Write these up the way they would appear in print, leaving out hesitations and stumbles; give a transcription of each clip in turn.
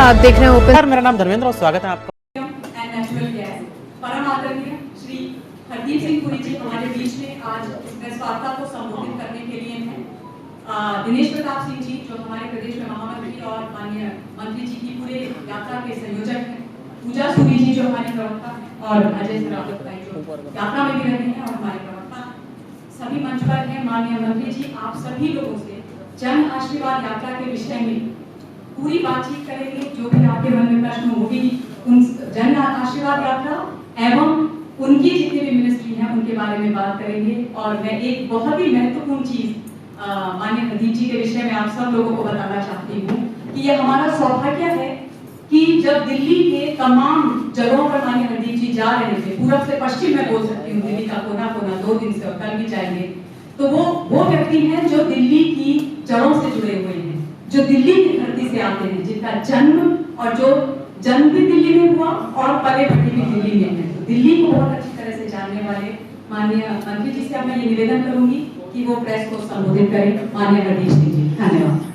आप देख रहे हैं ओपन। मेरा नाम धर्मेंद्र और स्वागत है आपका। एंड नेचुरल गैस परम आदरणीय श्री हरदीप सिंह पुरी जी हमारे बीच में आज इस प्रेस वार्ता को संबोधित करने के लिए हैं। दिनेश प्रताप सिंह जी जो हमारे प्रदेश में महामंत्री और माननीय मंत्री जी की पूरे यात्रा के संयोजक हैं। पूजा सूरी जी जो हमारी प्रवक्ता हैं और अजय सरावत भाई जो यात्रा में भी रहे हैं और हमारे प्रवक्ता सभी मंच पर हैं। माननीय मंत्री जी आप सभी लोगों से जन आशीर्वाद यात्रा के विषय में पूरी बातचीत करेंगे। जो भी आपके मन में प्रश्न होगी उन जन आशीर्वाद यात्रा एवं उनकी जितनी भी मिनिस्ट्री है उनके बारे में बात करेंगे। और मैं एक बहुत ही महत्वपूर्ण चीज माननीय हरदीप जी के विषय में आप सब लोगों को बताना चाहती हूँ कि यह हमारा सौभाग्य है कि जब दिल्ली के तमाम जगहों पर माननीय हरदीप जी जा रहे थे, पूरब से पश्चिम में बोल सकती हूँ, दिल्ली का कोना कोना 2 दिन से और कल भी जाएंगे, तो वो व्यक्ति हैं जो दिल्ली की जड़ों से जुड़े हुए हैं, जो दिल्ली की धरती से आते हैं, जिनका जन्म और जो जन्म भी दिल्ली में हुआ और पले बढ़े भी दिल्ली में है। तो दिल्ली को बहुत अच्छी तरह से जानने वाले माननीय मंत्री जी से मैं ये निवेदन करूंगी कि वो प्रेस को संबोधित करें। माननीय हरदीप सिंह जी, धन्यवाद।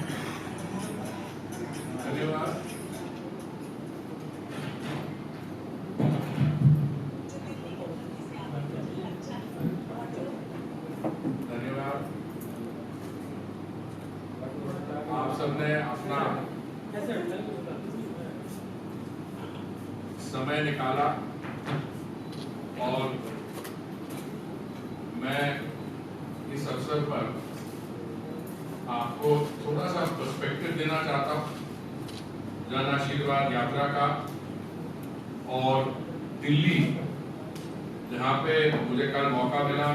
आप सबने अपना समय निकाला और मैं इस अवसर पर आपको थोड़ा सा पर्सपेक्टिव देना चाहता हूँ जन आशीर्वाद यात्रा का और दिल्ली, जहाँ पे मुझे कल मौका मिला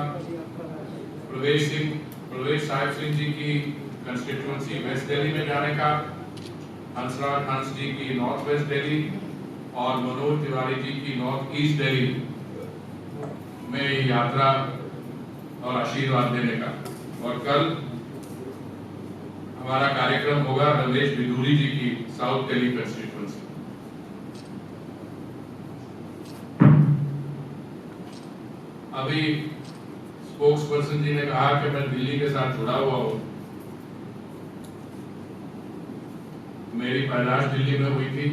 प्रवेश साहिब सिंह जी की कंस्टिट्यूएंसी वेस्ट दिल्ली में जाने का, हंसराज हंस जी की नॉर्थ वेस्ट दिल्ली और मनोज तिवारी जी की नॉर्थ ईस्ट दिल्ली में यात्रा और आशीर्वाद देने का। और कल हमारा कार्यक्रम होगा रमेश बिदूरी जी की साउथ दिल्ली कंस्टिट्यूएंसी। अभी स्पोक्स पर्सन जी ने कहा कि मैं दिल्ली के साथ जुड़ा हुआ हूं। मेरी पैदाइश दिल्ली में हुई थी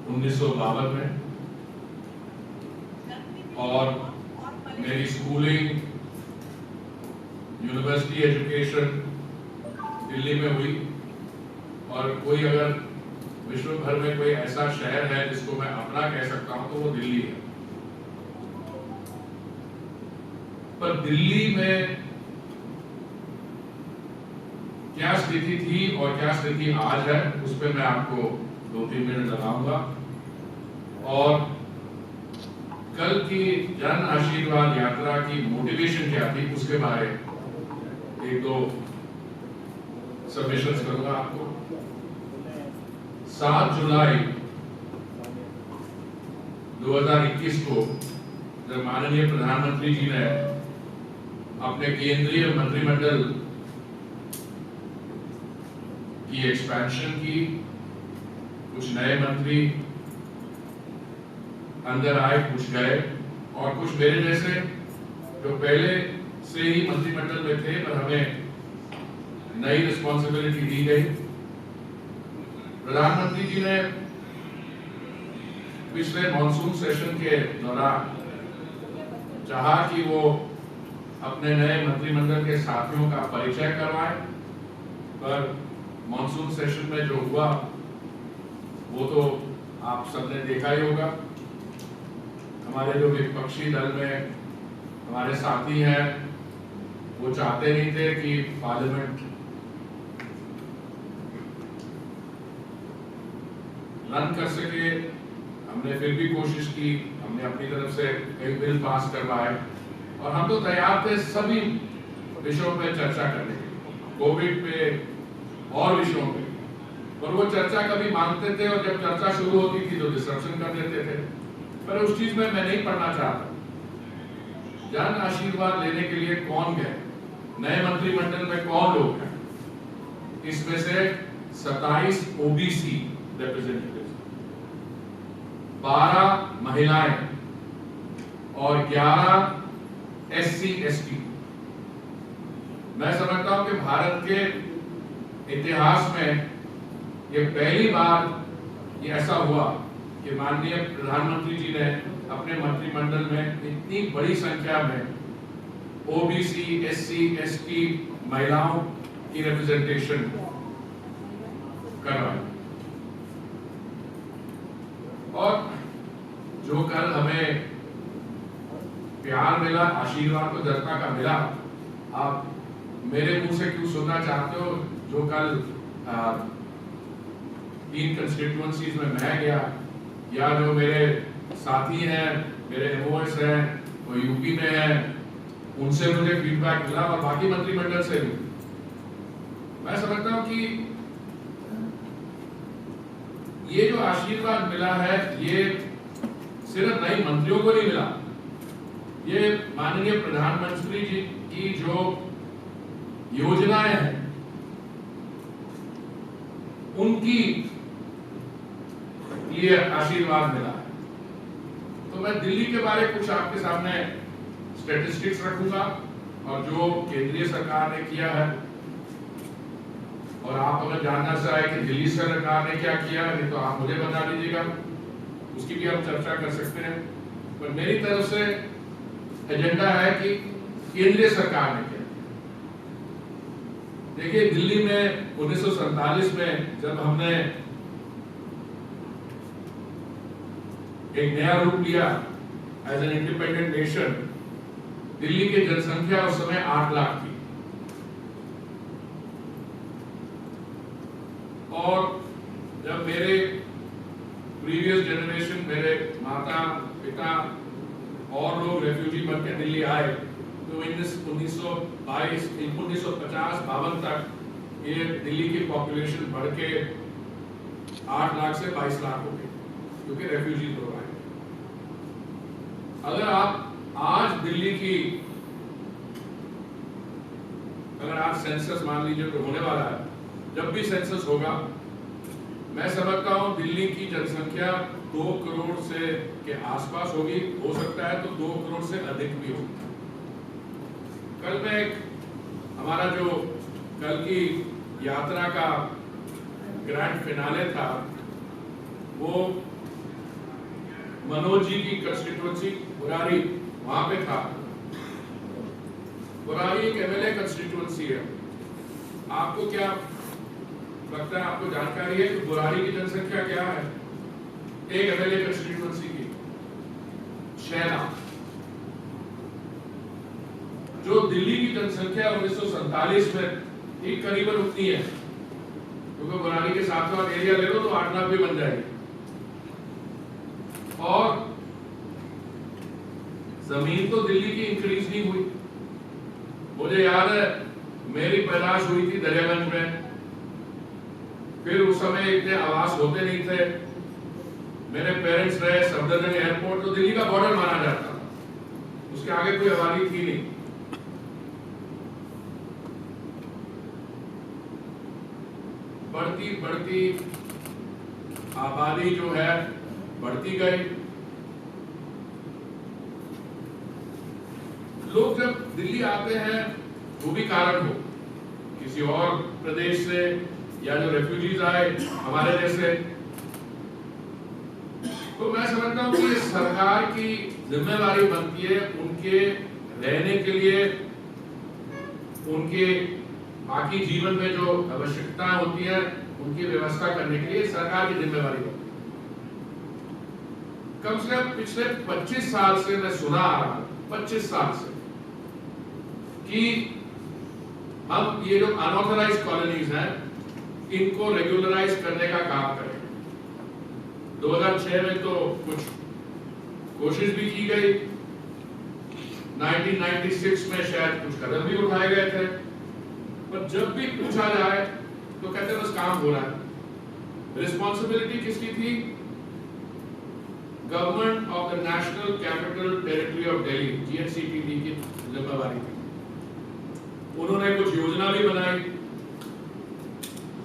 1952 में और मेरी स्कूलिंग, यूनिवर्सिटी एजुकेशन दिल्ली में हुई। और कोई अगर विश्व भर में कोई ऐसा शहर है जिसको मैं अपना कह सकता हूं तो वो दिल्ली है। पर दिल्ली में क्या स्थिति थी और क्या स्थिति आज है उस पर मैं आपको 2-3 मिनट लगाऊंगा। और कल की जन आशीर्वाद यात्रा की मोटिवेशन क्या थी उसके बारे 1-2 सबमिशंस करूंगा आपको। 7 जुलाई 2021 को जब माननीय प्रधानमंत्री जी ने अपने केंद्रीय मंत्रिमंडल की एक्सपेंशन की, कुछ नए मंत्री अंदर आए, कुछ गए और कुछ मेरे जैसे जो पहले से ही मंत्रिमंडल में थे पर हमें नई रिस्पॉन्सिबिलिटी दी गई। प्रधानमंत्री जी ने पिछले मॉनसून सेशन के दौरान चाहा कि वो अपने नए मंत्रिमंडल के साथियों का परिचय करवाएं, पर मॉनसून सेशन में जो हुआ वो तो आप सबने देखा ही होगा। हमारे जो विपक्षी दल में हमारे साथी हैं वो चाहते नहीं थे कि पार्लियामेंट रन कर सके। हमने फिर भी कोशिश की, हमने अपनी तरफ से कई बिल पास करवाए और हम तो तैयार थे सभी विषयों पे चर्चा करने के, कोविड पे और विषयों पे। और वो चर्चा कभी मांगते थे और जब चर्चा शुरू होती थी तो डिस्ट्रप्शन कर देते थे। पर उस चीज में मैं नहीं पढ़ना चाहता। जन आशीर्वाद लेने के लिए कौन गए, नए मंत्रिमंडल में कौन लोग हैं, इसमें से 27 ओबीसी रिप्रेजेंटेटिव्स, 12 महिलाएं और 11 SC ST। मैं समझता हूं कि भारत के इतिहास में ये पहली बार ये ऐसा हुआ कि माननीय प्रधानमंत्री जी ने अपने मंत्रिमंडल में इतनी बड़ी संख्या में ओबीसी, एससी, एसटी महिलाओं की रिप्रेजेंटेशन करवाई। और जो कल हमें प्यार मिला, आशीर्वाद तो जनता का मिला, आप मेरे मुंह से क्यों सुनना चाहते हो? जो कल 3 कंस्टिट्यूएंसीज में मैं गया, या जो मेरे साथी हैं, मेरे एमओएस हैं, वो यूपी में हैं, उनसे मुझे फीडबैक मिला, और बाकी मंत्रिमंडल से भी। मैं समझता हूं कि ये जो आशीर्वाद मिला है, ये सिर्फ नए मंत्रियों को नहीं मिला, ये माननीय प्रधानमंत्री जी की जो योजनाएं हैं उनकी लिए आशीर्वाद मिला है। तो मैं दिल्ली के बारे में कुछ आपके सामने स्टैटिस्टिक्स रखूंगा, और जो केंद्रीय सरकार ने किया है, और आप अगर जानना चाहे कि दिल्ली सरकार ने क्या किया है तो आप मुझे बता दीजिएगा, उसकी भी हम चर्चा कर सकते हैं। पर मेरी तरफ से एजेंडा है कि केंद्रीय सरकार ने किया। देखिए, दिल्ली में 1947 में जब हमने एक नया रूप लिया as an independent nation, Delhi की जनसंख्या उस समय 8 लाख थी, और जब मेरे प्रीवियस जनरेशन, मेरे माता पिता और लोग रेफ्यूजी बन के दिल्ली आए, तो 1922 1950-52 तक ये दिल्ली की पॉपुलेशन बढ़ के 8 लाख से 22 लाख हो गई, क्योंकि रेफ्यूजी लोग आए। अगर आप आज दिल्ली की, अगर आप सेंसस मान लीजिए तो होने वाला है, जब भी सेंसस होगा, मैं समझता हूं दिल्ली की जनसंख्या 2 करोड़ से के आसपास होगी, हो सकता है तो 2 करोड़ से अधिक भी हो। कल में हमारा जो कल की यात्रा का ग्रैंड फिनाले था, वो मनोज जी की कंस्टिट्यूएंसी बुरारी, वहां पे था। बुरारी एक एमएलए कंस्टिट्यूएंसी है। आपको क्या लगता है, आपको जानकारी है कि बुरारी की जनसंख्या क्या है एक एमएलए कंस्टिट्यूएंसी की? 6 लाख। जो दिल्ली की जनसंख्या 1947 में ठीक करीबन उतनी है, क्योंकि बुरारी के साथ साथ एरिया ले लो तो 8 लाख भी बन जाएगी। और जमीन तो दिल्ली की इंक्रीज नहीं हुई। मुझे याद है मेरी पैदाश हुई थी दरियागंज में, फिर उस समय इतने आवास होते नहीं थे। मेरे पेरेंट्स रहे सफदरजंग एयरपोर्ट, तो दिल्ली का बॉर्डर माना जाता था, उसके आगे कोई आबादी थी नहीं। बढ़ती बढ़ती आबादी जो है बढ़ती गई। लोग जब दिल्ली आते हैं, वो भी कारण हो किसी और प्रदेश से, या जो रेफ्यूजीज आए हमारे जैसे, तो मैं समझता हूं कि सरकार की जिम्मेदारी बनती है उनके रहने के लिए, उनके बाकी जीवन में जो आवश्यकता होती है उनकी व्यवस्था करने के लिए सरकार की जिम्मेदारी होती है। कम से कम पिछले 25 साल से मैं सुना आ रहा हूं, 25 साल से, कि हम ये जो अनऑथराइज्ड कॉलोनीज हैं इनको रेगुलराइज करने का काम करें। 2006 में तो कुछ कोशिश भी की गई, 1996 में शायद कुछ कदम भी उठाए गए थे, पर जब भी पूछा जाए तो कहते हैं बस काम हो रहा है। रिस्पॉन्सिबिलिटी किसकी थी? Government of the national capital territory of Delhi, GNCTD की जिम्मेदारी थी। उन्होंने कुछ योजना भी बनाई।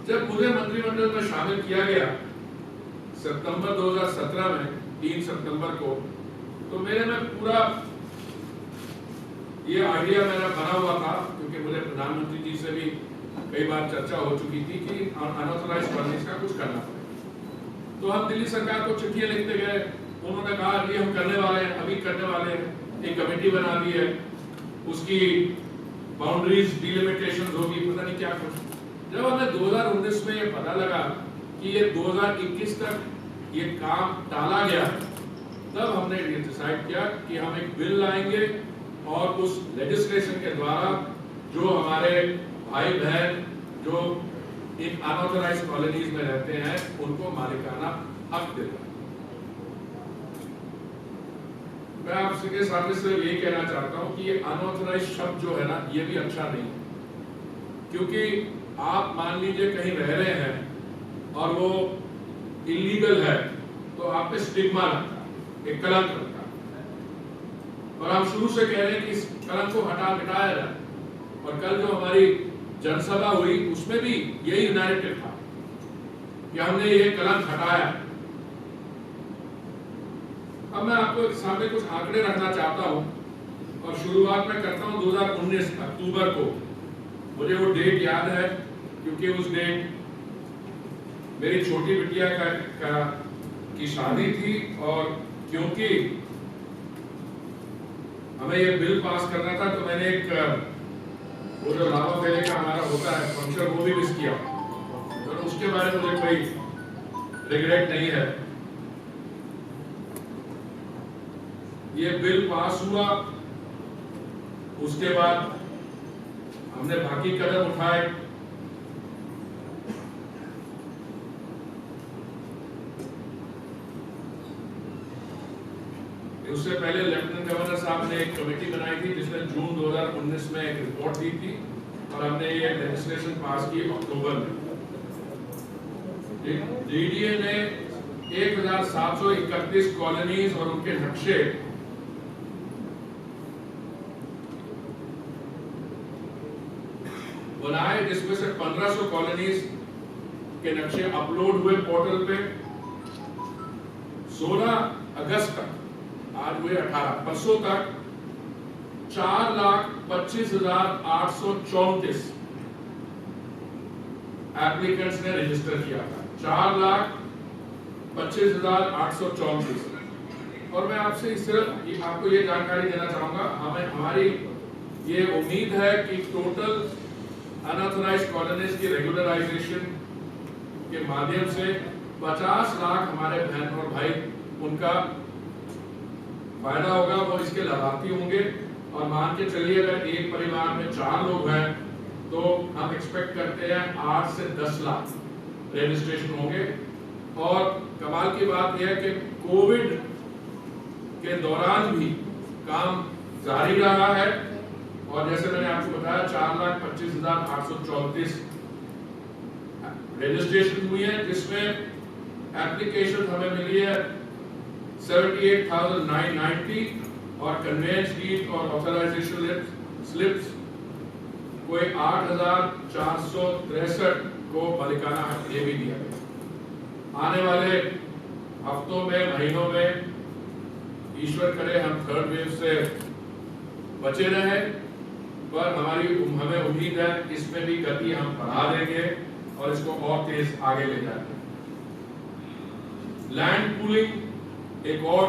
जब मुझे मंत्रिमंडल में शामिल किया गया सितंबर 2017 में, 3 सितंबर को, तो मेरे में पूरा ये आइडिया मेरा बना हुआ था, क्योंकि मुझे प्रधानमंत्री जी से भी कई बार चर्चा हो चुकी थी कि अनऑथराइज्ड कॉलोनीज का कुछ करना पड़ेगा। तो हम दिल्ली सरकार को चिट्ठियां लिखते गए, उन्होंने कहा कि हम करने वाले हैं, अभी करने वाले हैं, एक कमेटी बना दी है, उसकी बाउंड्रीज डिलिमिटेशन होगी, पता नहीं क्या कुछ। जब हमें 2019 में ये पता लगा कि ये 2021 तक ये काम टाला गया, तब हमने ये डिसाइड किया कि हम एक बिल लाएंगे और उस लेजिस्लेशन के द्वारा जो हमारे भाई बहन जो इन अनऑथराइज्ड कॉलोनीज में रहते हैं उनको मालिकाना हक देता है। मैं आपके सामने से यही कहना चाहता हूं कि ये अनऑथराइज्ड शब्द जो है ना, ये भी अच्छा नहीं है, क्योंकि आप मान लीजिए कहीं रह रहे हैं और वो इलीगल है तो आप पे स्टिग्मा लगता है, एक कलंक लगता है, और हम शुरू से कह रहे हैं कि इस कलंक को मिटाया जाए। और कल जो हमारी जनसभा हुई उसमें भी यही नैरेटिव था कि हमने ये कलंक हटाया। अब मैं आपको सामने कुछ आंकड़े रखना चाहता हूं और शुरुआत में करता हूं 2019 अक्टूबर को। मुझे वो डेट याद है क्योंकि उस डेट मेरी छोटी बिटिया की शादी थी, और क्योंकि हमें ये बिल पास करना था तो मैंने एक वो जो लावा फेले का हमारा होता है फंक्शन, वो भी मिस किया, तो उसके बारे में मुझे कोई रिग्रेट नहीं है। ये बिल पास हुआ, उसके बाद हमने बाकी कदम उठाए। उससे पहले लेफ्टिनेंट गवर्नर साहब ने एक कमेटी बनाई थी जिसने जून 2019 में एक रिपोर्ट दी थी, और हमने ये लेजिस्लेशन पास की अक्टूबर में। डीडीए ने 1731 कॉलोनीज और उनके नक्शे बनाए, जिसमें से 1500 कॉलोनीज के नक्शे अपलोड हुए पोर्टल पे। 16 अगस्त तक, आज हुए 18, परसों तक 4,25,834 एप्लीकेंट्स ने रजिस्टर किया था। 4,25,834। और मैं आपसे सिर्फ आपको ये जानकारी देना चाहूंगा, हमारी ये उम्मीद है कि टोटल अनऑथराइज्ड कॉलोनीज की रेगुलराइजेशन के माध्यम से 50 लाख हमारे बहन और भाई उनका फायदा होगा, वो इसके लाभार्थी होंगे। और मान के चलिए अगर एक परिवार में 4 लोग हैं तो हम एक्सपेक्ट करते हैं 8 से 10 लाख रजिस्ट्रेशन होंगे। और कमाल की बात यह है कि कोविड के दौरान भी काम जारी रहा है, और जैसे मैंने आपको बताया 4,25,834 रजिस्ट्रेशन हुई है, जिसमें एप्लीकेशन हमें मिली है 78,990 और कन्वेंस डीड और ऑथराइजेशन स्लिप्स कोई 8,463 को मालिकाना हक ये भी दिया गया। आने वाले हफ्तों में, महीनों में ईश्वर करे हम थर्ड वेव से बचे रहें, पर हमें उम्मीद है इसमें भी गति हम बढ़ा देंगे और इसको और तेज आगे ले जाएंगे। लैंड पूलिंग एक और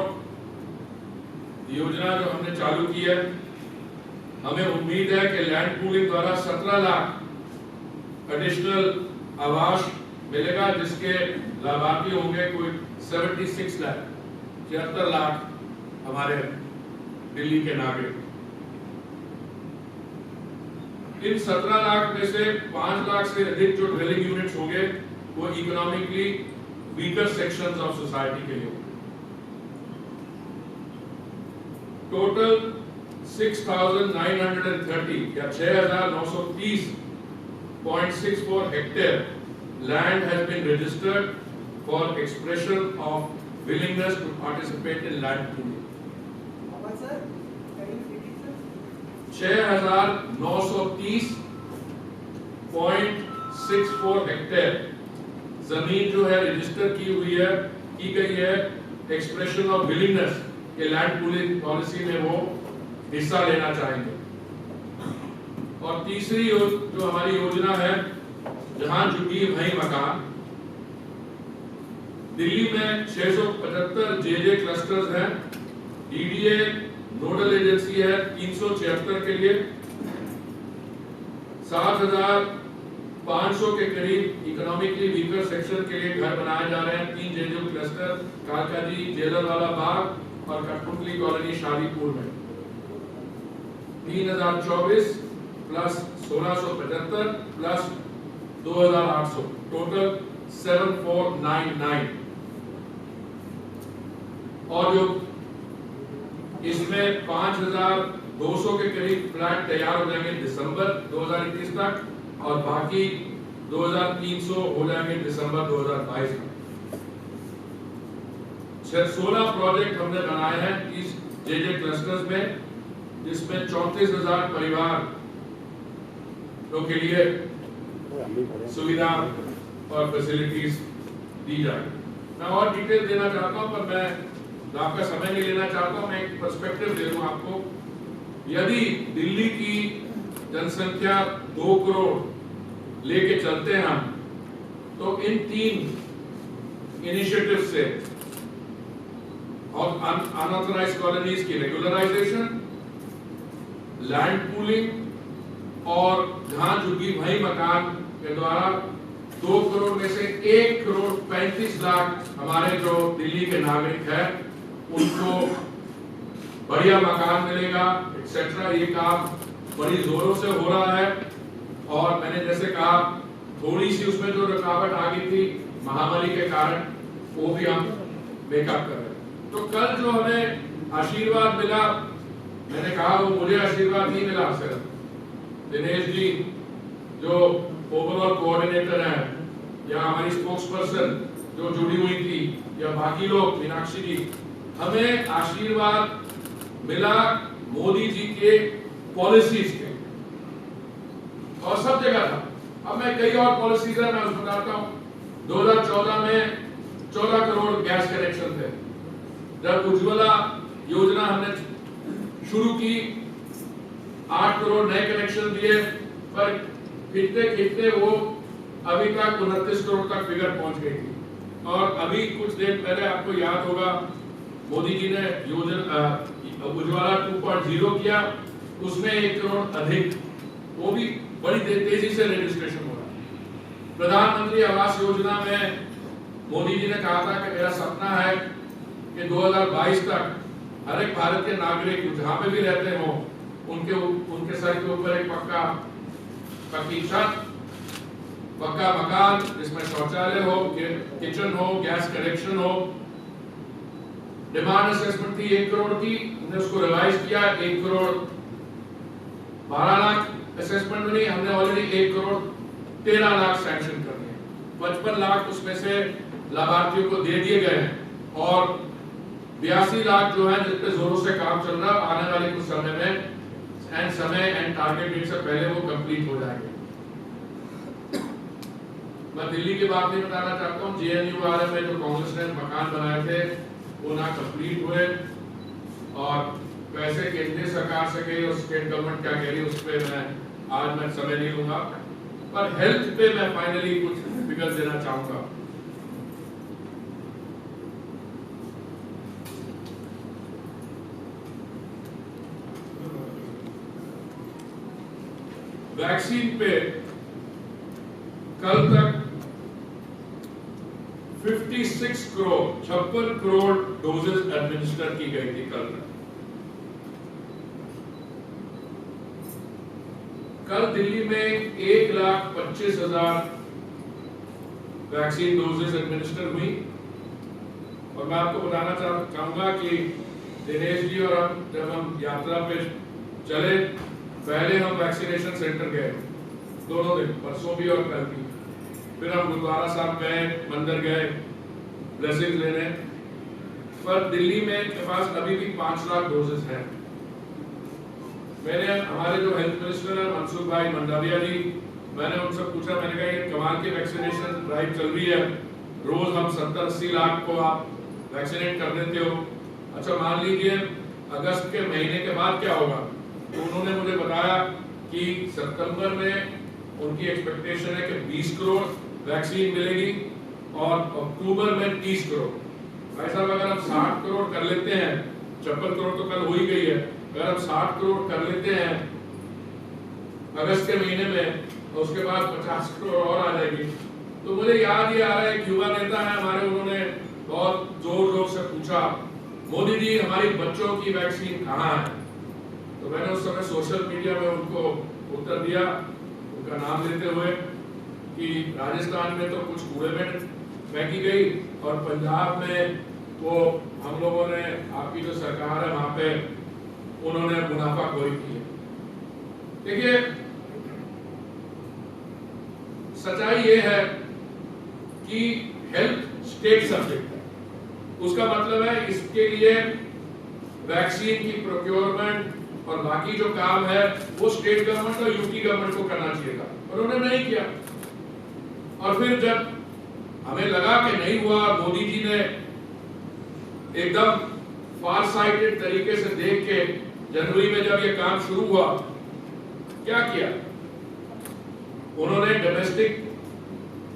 योजना जो हमने चालू की है, हमें उम्मीद है कि लैंड पूलिंग द्वारा 17 लाख एडिशनल आवास मिलेगा, जिसके लाभार्थी होंगे कोई 76 लाख 76 लाख हमारे दिल्ली के नागरिक। इन 17 लाख में से 5 लाख से अधिक जो ड्वेलिंग यूनिट्स होंगे वो economically weaker sections of society के लिए। टोटल 6,930 या 6,930.64 hectare land has been registered for expression of willingness to participate in land pooling. 6,930.64 hectare जमीन जो है रजिस्टर की गई है एक्सप्रेशन ऑफ विलिंगनेस के लैंड पूलिंग पॉलिसी में वो हिस्सा लेना चाहेंगे। और तीसरी जो हमारी योजना है जहां झुग्गी भई मकान, दिल्ली में 675 जे क्लस्टर्स हैं, डीडीए नोडल एजेंसी है 376 के लिए, 7,500 के करीब इकोनॉमिकली वीकर सेक्शन के लिए घर बनाए जा रहे हैं। 3 जेजे क्लस्टर कालकाजी, जेलरवाला बाग और कठपुतली कॉलोनी शादीपुर में। 3024 प्लस 1675 प्लस 2800 टोटल 7499। और जो इसमें 5200 के करीब फ्लैट तैयार हो जाएंगे दिसंबर 2021 तक और बाकी 2300 हो जाएंगे दिसंबर 2022 तक। 16 प्रोजेक्ट हमने बनाए हैं इस जेजे क्लस्टर्स में, जिसमें 34,000 परिवार के लिए सुविधा और फैसिलिटीज दी जाएगी। मैं और डिटेल देना चाहता हूं, पर मैं आपका समय नहीं लेना चाहता हूं। मैं एक पर्सपेक्टिव दे दूं आपको। यदि दिल्ली की जनसंख्या 2 करोड़ लेके चलते हैं हम, तो इन 3 इनिशिएटिव से और अनऑथराइज्ड कॉलोनीज की रेगुलराइजेशन, लैंड पूलिंग और जहां झुग्गी भई मकान के द्वारा 2 करोड़ में से 1 करोड़ 35 लाख हमारे जो दिल्ली के नागरिक हैं उनको बढ़िया मकान मिलेगा एक्सेट्रा। ये काम बड़ी जोरों से हो रहा है और मैंने जैसे कहा थोड़ी सी उसमें जो रुकावट आ गई थी महामारी के कारण, वो भी हम मेकअप कर रहे हैं। तो कल जो हमें आशीर्वाद मिला, मैंने कहा वो मुझे आशीर्वाद नहीं मिला, सिर्फ दिनेश जी जो ओवरऑल कोऑर्डिनेटर है या हमारी स्पोक्स पर्सन जो जुड़ी हुई थी या बाकी लोग, मीनाक्षी जी, हमें आशीर्वाद मिला मोदी जी के पॉलिसीज के, और सब जगह था। अब मैं कई और पॉलिसीज है, मैं उसको बताता हूं। 2014 में 14 करोड़ गैस कनेक्शन थे। जब उज्ज्वला योजना हमने शुरू की 8 करोड़ नए कनेक्शन दिए, पर खिंचते वो अभी तक 29 करोड़ तक फिगर पहुंच गई थी। और अभी कुछ देर पहले आपको याद होगा मोदी जी ने योजना उज्ज्वला 2.0 किया, उसमें 1 करोड़ अधिक, वो भी बड़ी तेजी से रजिस्ट्रेशन हो रहा है। प्रधानमंत्री आवास योजना में मोदी जी ने कहा था कि मेरा सपना है कि 2022 तक हर एक भारत के नागरिक जहां पे भी रहते हो उनके सर के ऊपर एक पक्की छत, पक्का मकान जिसमें शौचालय हो, किचन हो, गैस कनेक्शन हो। डिमांड असेसमेंट थी 1 करोड़ की, हमने उसको रिवाइज किया 1 करोड़ 12 लाख असेसमेंट बनी। हमने ऑलरेडी 1 करोड़ 13 लाख सैंक्शन कर दिए। 55 लाख उसमें से लाभार्थियों को दे दिए गए हैं और 82 लाख जो है जिस पे जोरों से काम चल रहा है, आने वाले कुछ समय में एंड टारगेट डेट से पहले वो कंप्लीट हो जाएंगे। मैं दिल्ली की बात नहीं बताना चाहता हूँ। JNU में जो कांग्रेस ने मकान बनाए थे वो ना कंप्लीट हुए और पैसे केंद्रीय सरकार से गए और स्टेट गवर्नमेंट क्या कह रही है उस पर आज मैं समय नहीं लूंगा। पर हेल्थ पे मैं फाइनली कुछ फिगर देना चाहूंगा। वैक्सीन पे कल तक 56 करोड़ डोजेस एडमिनिस्टर की गई थी। कल दिल्ली में 1,25,000 वैक्सीन डोजेस एडमिनिस्टर हुई। और मैं आपको बताना चाहूंगा कि दिनेश जी और जब हम यात्रा पे चले, पहले हम वैक्सीनेशन सेंटर गए 2 दिन, परसों भी और कल भी। फिर हम गुरुद्वारा साहब गए, मंदिर गए ब्लेसिंग लेने। पर दिल्ली में के पास अभी भी 5 लाख डोजेस हैं। मैंने हमारे जो हेल्थ मिनिस्टर है मनसुख भाई मंडाविया जी, मैंने उनसे पूछा, मैंने कहा ये कमाल की वैक्सीनेशन ड्राइव चल रही है, रोज हम 70-80 लाख को आप वैक्सीनेट कर देते हो, अच्छा मान लीजिए अगस्त के महीने के बाद क्या होगा? तो उन्होंने मुझे बताया कि सितंबर में उनकी एक्सपेक्टेशन है कि 20 करोड़ वैक्सीन मिलेगी और अक्टूबर में 30 करोड़। भाई साहब, अगर हम 60 करोड़ कर लेते हैं, 56 करोड़ तो कल हो ही गई है, अगर हम 60 करोड़ कर लेते हैं अगस्त के महीने में, तो उसके बाद 50 करोड़ और आ जाएगी। तो मुझे याद ये आ रहा है, एक युवा नेता है हमारे, उन्होंने बहुत जोर जोर से पूछा, मोदी जी हमारी बच्चों की वैक्सीन कहाँ है? तो मैंने उस समय सोशल मीडिया में उनको उत्तर दिया, उनका नाम लेते हुए, कि राजस्थान में तो कुछ कूड़े में फेंकी गई और पंजाब में वो हम लोगों ने, आपकी जो सरकार है वहां पे, उन्होंने मुनाफाखोरी की है। देखिए, सच्चाई ये है कि हेल्थ स्टेट सब्जेक्ट है। उसका मतलब है इसके लिए वैक्सीन की प्रोक्योरमेंट और बाकी जो काम है वो स्टेट गवर्नमेंट और यूपी गवर्नमेंट को करना चाहिए था, पर उन्होंने नहीं किया। और फिर जब हमें लगा कि नहीं हुआ, मोदी जी ने एकदम फार साइटेड तरीके से देख के जनवरी में जब ये काम शुरू हुआ, क्या किया? उन्होंने डोमेस्टिक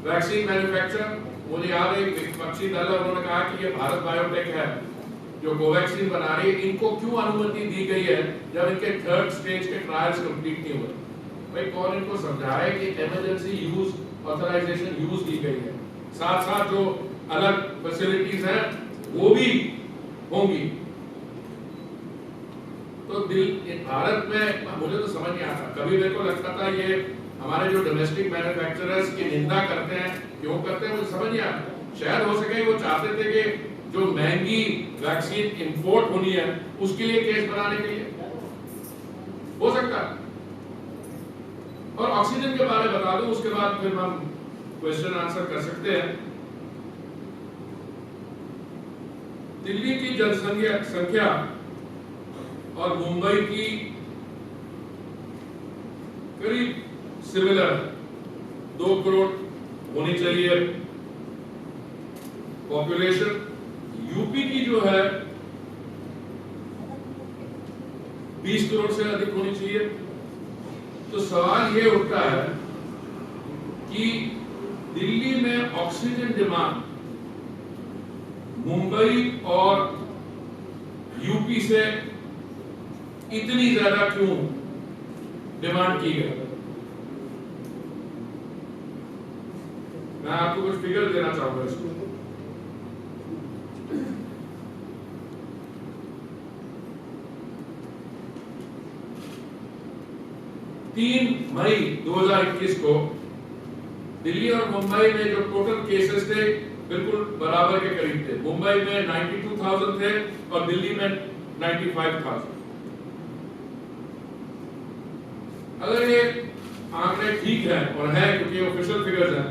वैक्सीन मैन्युफैक्चर, मुझे याद है विपक्षी दल, उन्होंने कहा कि ये भारत बायोटेक है जो कोवैक्सीन बना रही है, इनको क्यों अनुमति दी गई है जब इनके 3rd स्टेज के ट्रायल्स कंप्लीट नहीं हुए? भाई, कौन इनको समझाए कि इमरजेंसी यूज ऑथराइजेशन यूज की गई है, साथ साथ जो अलग फैसिलिटीज हैं वो भी होंगी। तो भारत में मुझे तो समझ नहीं आता, कभी मेरे को लगता था ये हमारे जो डोमेस्टिक मैन्युफैक्चरर्स की निंदा करते हैं, क्यों करते हैं मुझे समझ नहीं आता। शायद हो सके वो चाहते थे कि जो महंगी वैक्सीन इंपोर्ट होनी है उसके लिए केस बनाने के लिए, हो सकता है। और ऑक्सीजन के बारे में बता दूं, उसके बाद फिर हम क्वेश्चन आंसर कर सकते हैं। दिल्ली की जनसंख्या और मुंबई की करीब सिमिलर 2 करोड़ होनी चाहिए पॉपुलेशन। यूपी की जो है 20 करोड़ से अधिक होनी चाहिए। तो सवाल ये उठता है कि दिल्ली में ऑक्सीजन डिमांड मुंबई और यूपी से इतनी ज्यादा क्यों डिमांड की गई? मैं आपको कुछ फिगर देना चाहूंगा इसको। मई 2021 को दिल्ली और मुंबई में जो टोटल केसेस थे बिल्कुल बराबर के करीब थे। मुंबई में 92,000 थे और दिल्ली में 95,000। अगर ये आंकड़े ठीक है, और है क्योंकि ऑफिशियल फिगर्स हैं,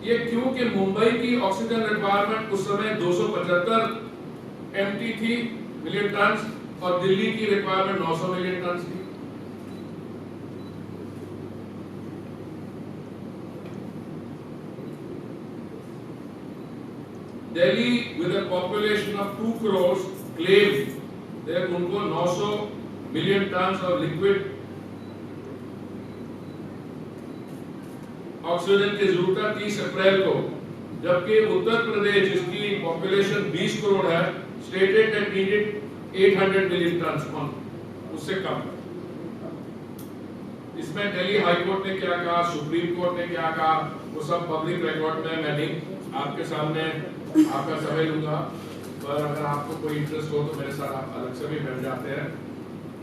ये क्योंकि मुंबई की ऑक्सीजन रिक्वायरमेंट उस समय 275 MT थी, मिलियन टन, और दिल्ली की रिक्वायरमेंट 900 मिलियन टन थी। Delhi with a population of 2 crores claimed that उनको 900 million ton of liquid oxygen की जरूरत है 30 अप्रैल को, जबकि उत्तर प्रदेश जिसकी पॉपुलेशन 20 करोड़ है stated that needed 800 million ton, उससे कम। इसमें दिल्ली हाई कोर्ट ने क्या कहा, सुप्रीम कोर्ट ने क्या कहा, वो सब पब्लिक रिकॉर्ड में मैं नहीं आपके सामने आपका समय लूंगा, पर अगर आपको कोई इंटरेस्ट हो तो मेरे साथ आप अलग से भी बैठ जाते हैं।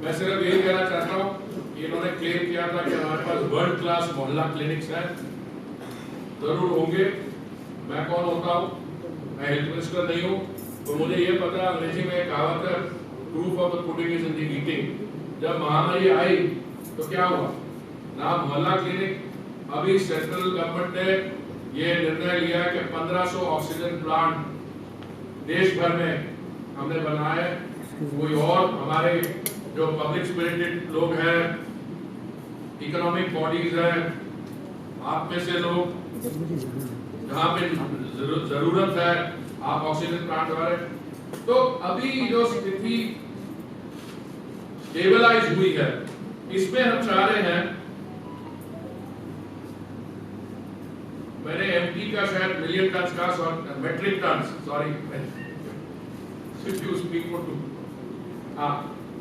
मैं सिर्फ यही कहना चाहता हूँ कि इन्होंने क्लेम किया था कि हमारे पास वर्ल्ड क्लास मोहल्ला क्लिनिक्स हैं, जरूर होंगे। मैं कौन होता हूँ? मैं हेल्थ मिनिस्टर नहीं हूँ, तो मुझे ये पता, अंग्रेजी में एक कहावत है, proof of the pudding is in the eating. जब महामारी आई तो क्या हुआ? ना मोहल्ला क्लिनिक, अभी सेंट्रल गवर्नमेंट ने ये निर्णय लिया कि 1500 ऑक्सीजन प्लांट देश भर में हमने बनाए। कोई और हमारे जो पब्लिक स्पिरिटेड लोग हैं, इकोनॉमिक बॉडीज हैं, आप में से लोग जहाँ पे जरूरत है आप ऑक्सीजन प्लांट वाले। तो अभी जो स्थिति स्टेबलाइज हुई है इसमें हम चाह रहे हैं, मैंने एमपी का शायद मिलियन टन का metric ton, sorry you speak for to,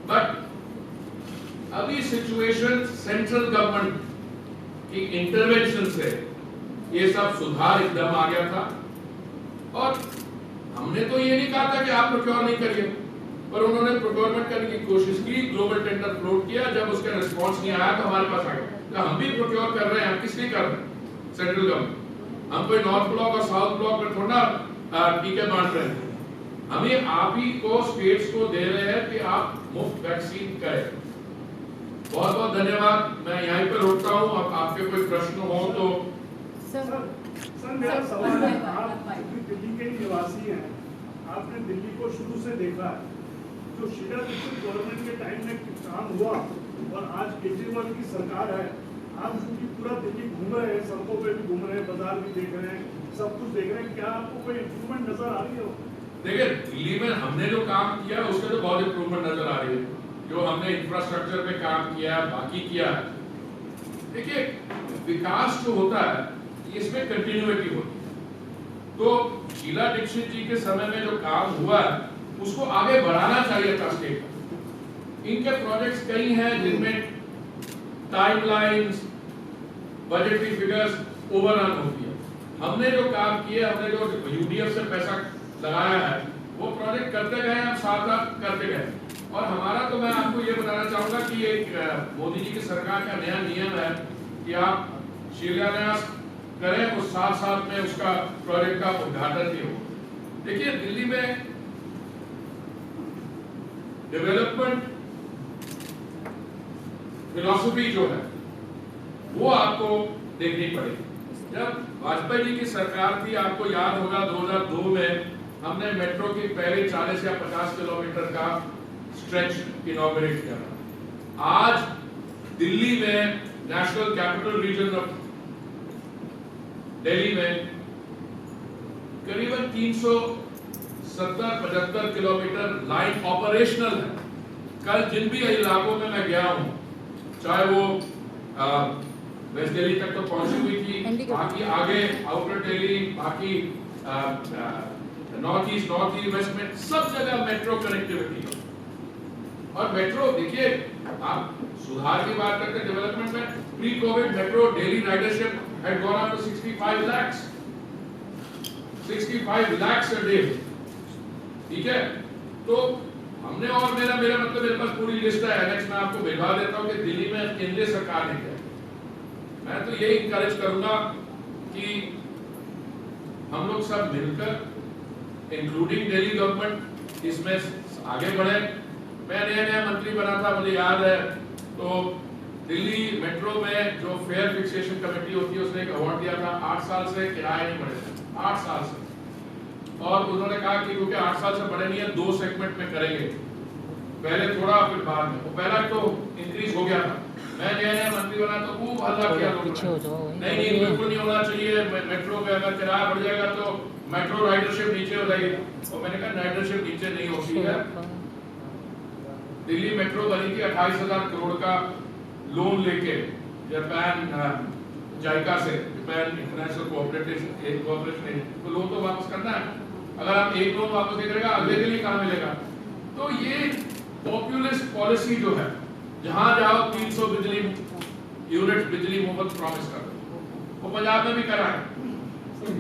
but अभी सिचुएशन सेंट्रल गवर्नमेंट की इंटरवेंशन से ये सब सुधार एकदम आ गया था। और हमने तो ये नहीं कहा था कि आप प्रोक्योर नहीं करिए, पर उन्होंने प्रोक्योरमेंट करने की कोशिश की, ग्लोबल टेंडर फ्लोट किया, जब उसका रिस्पांस नहीं आया तो हमारे पास आ गया, तो हम भी प्रोक्योर कर रहे हैं। हम किस लिए कर रहे हैं? सेंट्रल गवर्नमेंट, हम कोई नॉर्थ ब्लॉक और साउथ ब्लॉक में थोड़ा टीके बांट रहे हैं, हमें आप ही को स्टेट्स को दे रहे हैं कि आप मुफ्त वैक्सीन करें। बहुत बहुत धन्यवाद, मैं यहीं पर रोकता हूं। अब आपके कोई प्रश्न हो तो। सर मेरा सवाल है, आप दिल्ली के निवासी हैं, आपने दिल्ली को शुरू से देखा है, जो शीला दीक्षित गवर्नमेंट के टाइम में काम हुआ और आज केजरीवाल की सरकार है, आप चूंकि पूरा दिल्ली घूम रहे हैं, सड़कों पे भी घूम रहे हैं, बाजार भी देख रहे हैं, सब कुछ देख रहे हैं, क्या आपको कोई इम्प्रूवमेंट नजर आ रही है? देखिए, दिल्ली में हमने जो काम किया उसमें तो बहुत इम्प्रूवमेंट नजर आ रही है। जो हमने इंफ्रास्ट्रक्चर पे काम किया, बाकी किया है, देखिए विकास जो होता है इसमें कंटिन्यूटी होती है। तो शीला दीक्षित जी के समय में जो काम हुआ है उसको आगे बढ़ाना चाहिए था स्टेट। इनके प्रोजेक्ट्स कई हैं जिनमें टाइमलाइंस, बजटरी फिगर्स ओवररन होती है। हमने जो काम किए, हमने जो यूडीएफ से पैसा लगाया है, वो प्रोजेक्ट करते गए, हम साथ साथ करते गए। और हमारा तो मैं आपको ये बताना चाहूंगा कि एक मोदी जी की सरकार का नया नियम है कि आप शिलान्यास करें और साथ साथ में उसका प्रोजेक्ट का उद्घाटन भी हो। देखिए, दिल्ली में डेवलपमेंट फिलॉसफी जो है वो आपको देखनी पड़ेगी। जब वाजपेयी जी की सरकार थी, आपको याद होगा 2002 में हमने मेट्रो की पहले 40 या 50 किलोमीटर का स्ट्रेच इनॉग्रेट किया। आज दिल्ली में national capital region of Delhi में करीबन 370-75 किलोमीटर लाइन ऑपरेशनल है। कल जिन भी इलाकों में मैं गया हूं, चाहे वो वेस्ट दिल्ली तक तो पहुंची हुई थी, बाकी आगे आउटर दिल्ली, बाकी नॉर्थ ईस्ट वेस्ट में सब जगह मेट्रो कनेक्टिविटी है। और मेट्रो, देखिए आप सुधार की बात करते हैं डेवलपमेंट में, pre Covid metro daily ridership had gone up to 65 lakhs a day, ठीक है। तो हमने, और मेरा मतलब मेरे पास पूरी लिस्ट है, एनेक्स में आपको भिजवा देता हूं कि दिल्ली में केंद्रीय सरकार ने किया। मैं तो यही इंकरेज करूंगा कि हम लोग सब मिलकर, इंक्लूडिंग दिल्ली गवर्नमेंट, इसमें आगे बढ़े। मैं नया मंत्री बना था, मुझे याद है, तो दिल्ली मेट्रो में जो फेयर फिक्सेशन कमेटी होती है उसने एक अवार्ड दिया था, 8 साल से किराया नहीं बढ़े, 8 साल से। और उन्होंने कहा कि क्योंकि 8 साल से बढ़े नहीं है, 2 सेगमेंट में करेंगे, पहले थोड़ा फिर बाद में। वो पहला तो इंक्रीज हो गया था, मैं नया मंत्री बना तो खूब हल्ला किया लोगों ने, नहीं बिल्कुल नहीं होना चाहिए, मेट्रो में अगर किराया बढ़ जाएगा तो मेट्रो राइडरशिप नीचे हो जाएगी। और मैंने कहा राइडरशिप नीचे नहीं होती है। दिल्ली मेट्रो बनी थी 28,000 करोड़ का लोन लेके जापान जायका से, जापान इंटरनेशनल कोऑपरेशन, तो लोन तो वापस करना है। अगर आप एक लोन वापस नहीं करेगा, अगले के लिए कहां मिलेगा? तो ये पॉपुलिस्ट पॉलिसी जो है, जहां जाओ 300 बिजली यूनिट बिजली मुफ्त प्रॉमिस कर दो, वो पंजाब में भी करा है।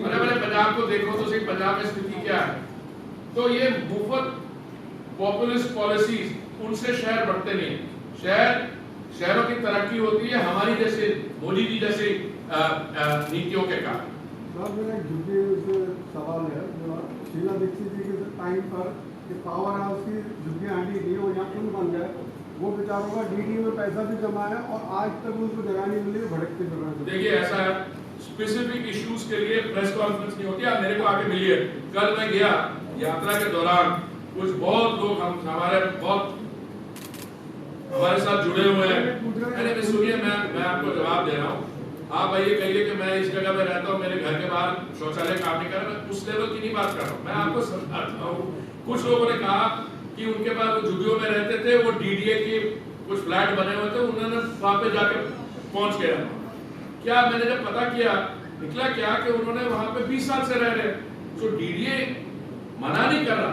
अरे मैंने पंजाब को देखो तो सही, पंजाब में स्थिति क्या है। तो ये मुफ्त पॉपुलिस्ट पॉलिसीज, उनसे शहर बढ़ते नहीं। शहरों की तरक्की होती है हमारी जैसे मोदी जी जैसे नीतियों के कारण। मेरा सवाल है, जो शीला दीक्षित जी के टाइम पर पावर हाउस की झुग्गियां हटी थी और यहाँ पुल बन गए, वो बेचारों का डीडी में पैसा भी जमा है और आज तक उनको जगह नहीं मिली, भड़कते फिर रहे। देखिए, ऐसा है, स्पेसिफिक इश्यूज के लिए प्रेस कॉन्फ्रेंस नहीं होती। आप मेरे को आके मिलिए। कल मैं गया यात्रा के दौरान, कुछ बहुत लोग हमारे साथ जुड़े हुए हैं। अरे सुनिए, मैं आपको जवाब दे रहा हूँ। आप आइए, कहिए कि मैं इस जगह में रहता हूँ, मेरे घर के बाहर शौचालय काम नहीं कर रहा। मैं उस लेवल की नहीं बात कर रहा हूँ, मैं आपको समझाता हूँ। कुछ लोगों ने कहा कि उनके पास वो झुग्गियों में रहते थे, वो डीडीए की कुछ फ्लैट बने हुए थे, उन्होंने वहां पे जाके पहुंच गया। क्या मैंने जब पता किया, निकला क्या कि उन्होंने वहां पे 20 साल से रह रहे हैं। तो डीडीए मना नहीं कर रहा,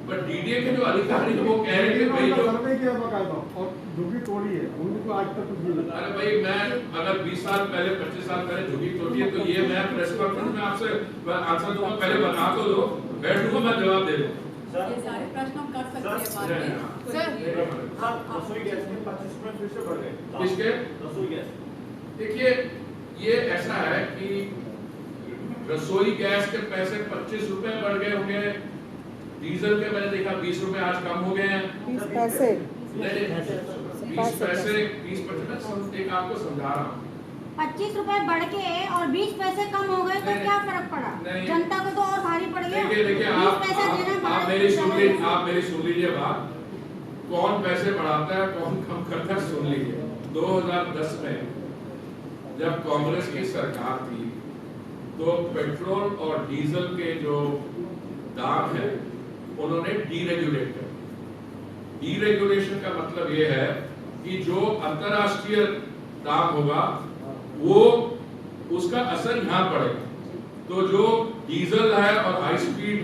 बट डीडीए के जो अधिकारी वो कह रहे हैं भाई जो सर्वे किया बकायदा और झुग्गी तोड़ी है, उनको आज तक कुछ नहीं लगा। अरे भाई मैं अगर 20 साल पहले 25 साल पहले झुग्गी तोड़ी है, तो ये मैं प्रेस कॉन्फ्रेंस में आपसे आंसर दूंगा, पहले बता तो दो, बैठूंगा मैं जवाब दे दूंगा। ये सारे प्रश्न हम कर सकते हैं बाद में। रसोई गैस के 25 रुपए फिर से बढ़ गए। किसके? रसोई गैस। देखिए ये ऐसा है कि रसोई गैस के पैसे 25 रुपए बढ़ गए होंगे, डीजल के मैंने देखा 20 रुपए आज कम हो गए हैं। 20 पैसे 20 पैसे 20% एक आपको समझा रहा हूँ। 25 रुपए बढ़ के और 20 पैसे कम हो गए तो नहीं, क्या फर्क पड़ा? नहीं। जनता को तो और भारी पड़ गया। देखिए 20 पैसे देना आप मेरी सुन लीजिए बात, कौन पैसे बढ़ाता है कौन कम करता है सुन लीजिए। 2010 में जब कांग्रेस की सरकार थी तो पेट्रोल और डीजल के जो दाम है उन्होंने डीरेगुलेट कर। डीरेगुलेशन का मतलब ये है कि जो अंतरराष्ट्रीय दाम होगा वो उसका असर यहाँ पड़ेगा। तो जो डीजल है और हाई स्पीड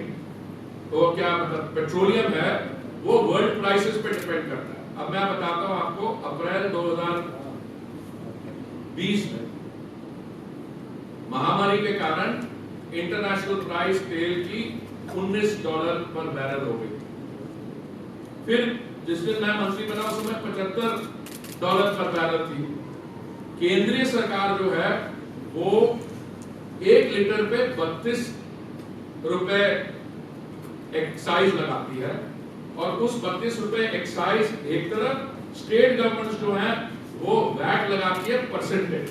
और क्या मतलब पेट्रोलियम है वो वर्ल्ड प्राइसेस पे डिपेंड करता है। अब मैं बताता हूँ आपको, अप्रैल 2020 में महामारी के कारण इंटरनेशनल प्राइस तेल की $19 पर बैरल हो गई। फिर जिस दिन मैं मंत्री बना उस समय $75 पर बैरल थी। केंद्रीय सरकार जो है वो 1 लीटर पे 32 रुपए एक्साइज लगाती है, और उस 32 रुपए एक्साइज एक तरफ, स्टेट गवर्नमेंट जो है वो वैट लगाती है परसेंटेज।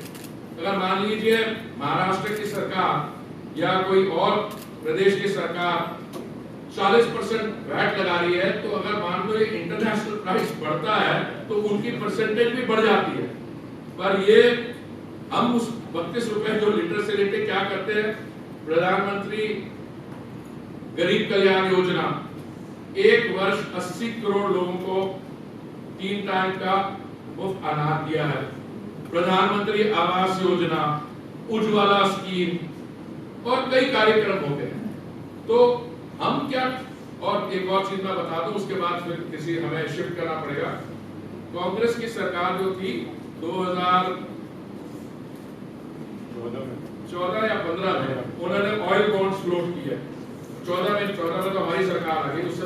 अगर मान लीजिए महाराष्ट्र की सरकार या कोई और प्रदेश की सरकार 40% वैट लगा रही है, तो अगर मान लो इंटरनेशनल प्राइस बढ़ता है तो उनकी परसेंटेज भी बढ़ जाती है। पर ये हम उस 32 रुपए जो लीटर से लेके क्या करते हैं, प्रधानमंत्री गरीब कल्याण योजना, एक वर्ष 80 करोड़ लोगों को 3 टाइम का मुफ्त अनाज दिया है। प्रधानमंत्री आवास योजना, उज्ज्वला स्कीम और कई कार्यक्रम हो गए। तो हम क्या, और एक और चीज मैं बता दूं, उसके बाद फिर किसी हमें शिफ्ट करना पड़ेगा। कांग्रेस की सरकार जो थी 2014 या 15 में उन्होंने ऑयल बॉन्ड्स फ्लोट किए। 14 में तो हमारी सरकार आ गई, उससे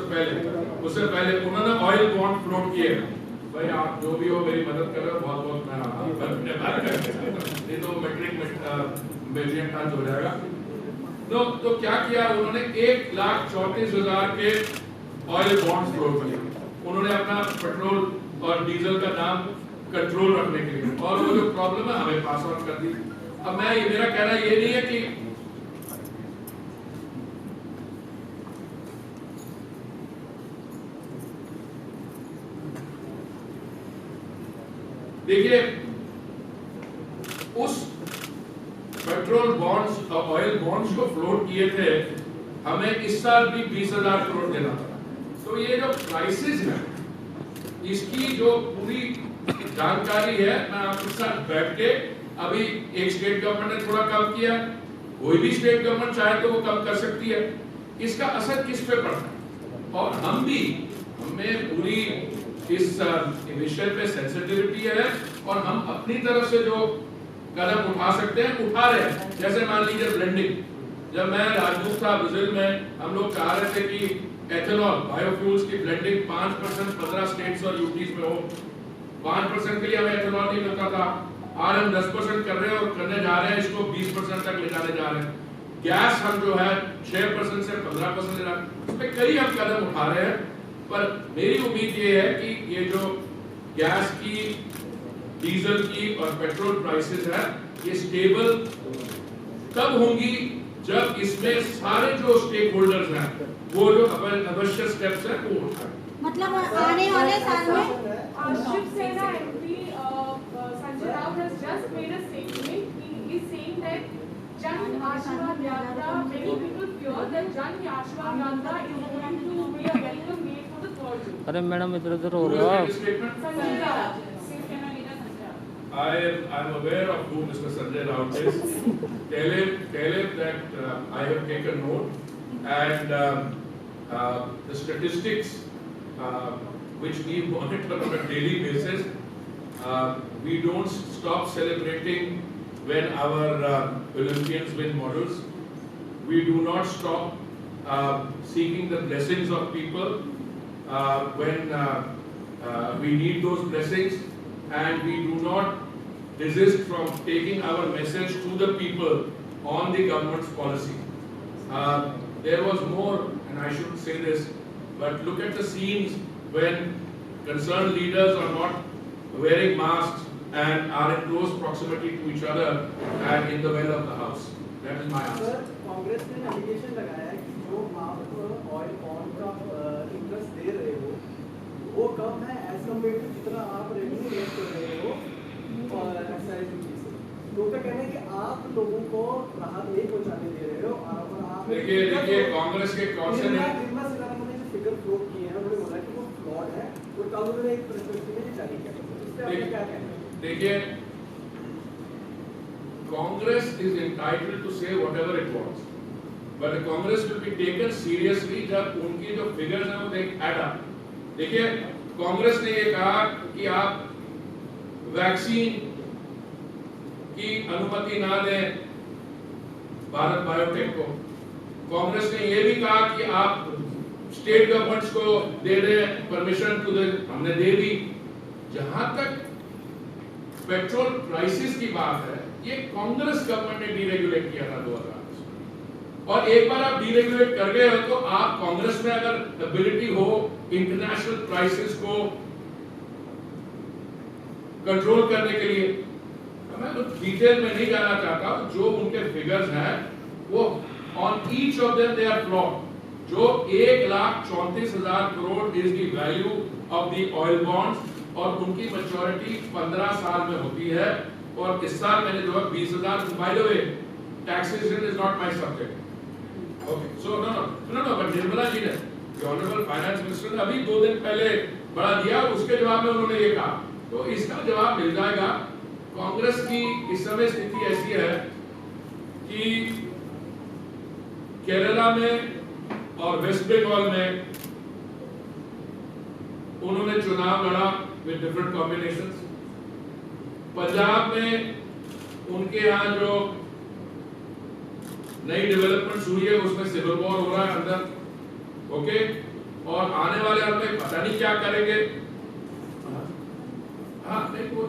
पहले उन्होंने ऑयल बॉन्ड फ्लोट किए। भाई आप जो भी हो मेरी मदद कर रहे हो, बहुत बहुत मैं नहीं तो मैट्रिक मिलियन टन हो जाएगा। तो क्या किया उन्होंने, 1,34,000 के ऑयल बॉन्ड्स फ्लोट किए। उन्होंने अपना पेट्रोल और डीजल का दाम कंट्रोल रखने के लिए, और वो जो प्रॉब्लम है हमें पास ऑन कर दी। अब मेरा कहना ये नहीं है कि देखिए उस पेट्रोल बॉन्ड्स और ऑयल बॉन्ड्स को फ्लोट किए थे, हमें इस साल भी 20,000 करोड़ देना था। तो ये जो प्राइसेस है इसकी जो पूरी जानकारी है मैं आपके साथ बैठ के, अभी एक स्टेट गवर्नमेंट ने थोड़ा कम किया, कोई भी स्टेट गवर्नमेंट चाहे तो वो कम कर सकती है। इसका असर किस पे पड़ता है, और हमें पूरी इस विषय पे सेंसिटिविटी है, और हम अपनी तरफ से जो कदम उठा सकते हैं उठा रहे हैं। जैसे मान लीजिए ब्लेंडिंग, जब मैं राजदूत था ब्राजील में, हम लोग चाह रहे थे कि एथेनॉल बायोफ्यूल्स की ब्लेंडिंग 5% 15 स्टेट्स और यूटीज में हो। 5% के लिए हमें एथेनॉल नहीं मिलता था, आज हम 10% कर रहे हैं और करने जा रहे हैं, इसको 20% तक ले जाने जा रहे हैं। गैस हम जो है 6% से 15% ले रहे हैं। इसमें कई हम कदम उठा रहे हैं, पर मेरी उम्मीद ये है कि ये जो गैस की, डीजल की और पेट्रोल प्राइसेस है ये स्टेबल तब होंगी जब इसमें सारे जो स्टेक होल्डर्स हैं वो जो आवश्यक स्टेप्स हैं वो उठाएं। मतलब आने वाले साल में Shivsena MP Sanjay Rao has just made a statement. He is saying that Jan Ashirwad Yatra, many people fear that Jan Ashirwad Yatra is going to be a welcome meal for the third अरे madam इधर उधर हो रहे हो आप। Sanjay Raut, Shiv Sena leader Sanjay Raut. I am aware of who Mr. Sanjay Raut is. Tell him that I have taken note, and the statistics which we monitor on a daily basis, we don't stop celebrating when our Olympians win medals. We do not stop seeking the blessings of people when we need those blessings, and we do not desist from taking our message to the people on the government's policy. There was more, and I shouldn't say this, but look at the scenes when concerned leaders are not wearing masks and are in close proximity to each other and in the well of the house. That is my answer. Sir, Congress ने allegation लगाया है कि जो आप oil bond का interest दे रहे हो वो कम है एज कम्पेयर टू जितना आप रेवेन्यू रेट कर रहे हो और एक्साइज ड्यूटी से। लोगों का कहना है कि आप लोगों को राहत नहीं पहुंचाने दे रहे हो और आप देखिए कांग्रेस के कौन से निर्मला सीतारमण ने जो फिगर फ्लोट किए हैं उन्होंने बोला कि वो फ्लॉड है और कल उन्होंने एक प्रेस में जारी किया। इस पे आपका क्या कहना है? देखिए Congress is entitled to say whatever it wants, but the Congress will be taken seriously जब उनकी जो figures हैं वो add up. देखिए कांग्रेस ने ये कहा कि आप वैक्सीन की अनुमति ना दें भारत बायोटेक को। कांग्रेस ने ये भी कहा कि आप स्टेट गवर्नमेंट्स को दे दें परमिशन टू दे, हमने दे दी। जहां तक पेट्रोल प्राइसेस की बात है, ये कांग्रेस गवर्नमेंट ने डीरेगुलेट किया था 2000 में, और एक बार आप डीरेगुलेट कर गए हो तो आप कांग्रेस में अगर एबिलिटी हो इंटरनेशनल प्राइसेस को कंट्रोल करने के लिए, मैं तो डिटेल में नहीं जाना चाहता, जो उनके फिगर्स हैं वो on each of them they are flawed. जो 1,34,000 crore is the value of the oil bonds और उनकी मैच्योरिटी 15 साल में होती है, और इस साल मैंने जो है 20,000। By the way taxation is not my subject, okay, so no, but Nirmala ji ने, ऑनरेबल फाइनेंस मिनिस्टर ने अभी 2 दिन पहले बड़ा दिया, उसके जवाब में उन्होंने ये कहा, तो इसका जवाब मिल जाएगा। कांग्रेस की इस समय स्थिति ऐसी है कि केरला में और वेस्ट बंगाल में उन्होंने चुनाव लड़ा विद डिफरेंट कॉम्बिनेशंस। पंजाब में उनके यहाँ जो नई डेवलपमेंट हुई है उसमें सिविल वॉर हो रहा है अंदर, ओके, और आने वाले हम में पता नहीं क्या करेंगे। हाँ नहीं, वो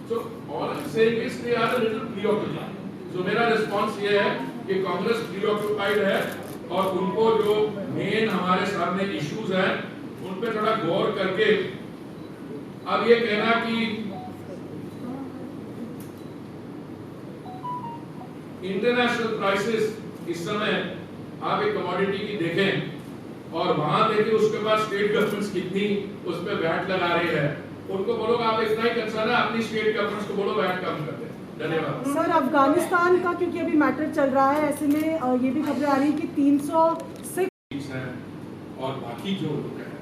तो all I am saying is they are a little preoccupied. So मेरा रिस्पांस ये है कि कांग्रेस प्रीऑक्युपाइड है और उनको जो मेन हमारे सामने इश्यूज हैं उन पे थोड़ा गौर करके, अब ये कहना कि इंटरनेशनल प्राइसेस इस समय आप एक कमोडिटी की देखें और वहां देखें उसके बाद स्टेट गवर्नमेंट्स कितनी उस पे वैट लगा रही है, उनको बोलो आप इतना ही कंसर्न है, अपनी स्टेट गवर्नमेंट्स को बोलो वैट कम कर दे। धन्यवाद। सर, अफगानिस्तान का क्योंकि अभी मैटर चल रहा है, ऐसे में ये भी खबरें आ रही है कि 306 है और बाकी जो लोग हैं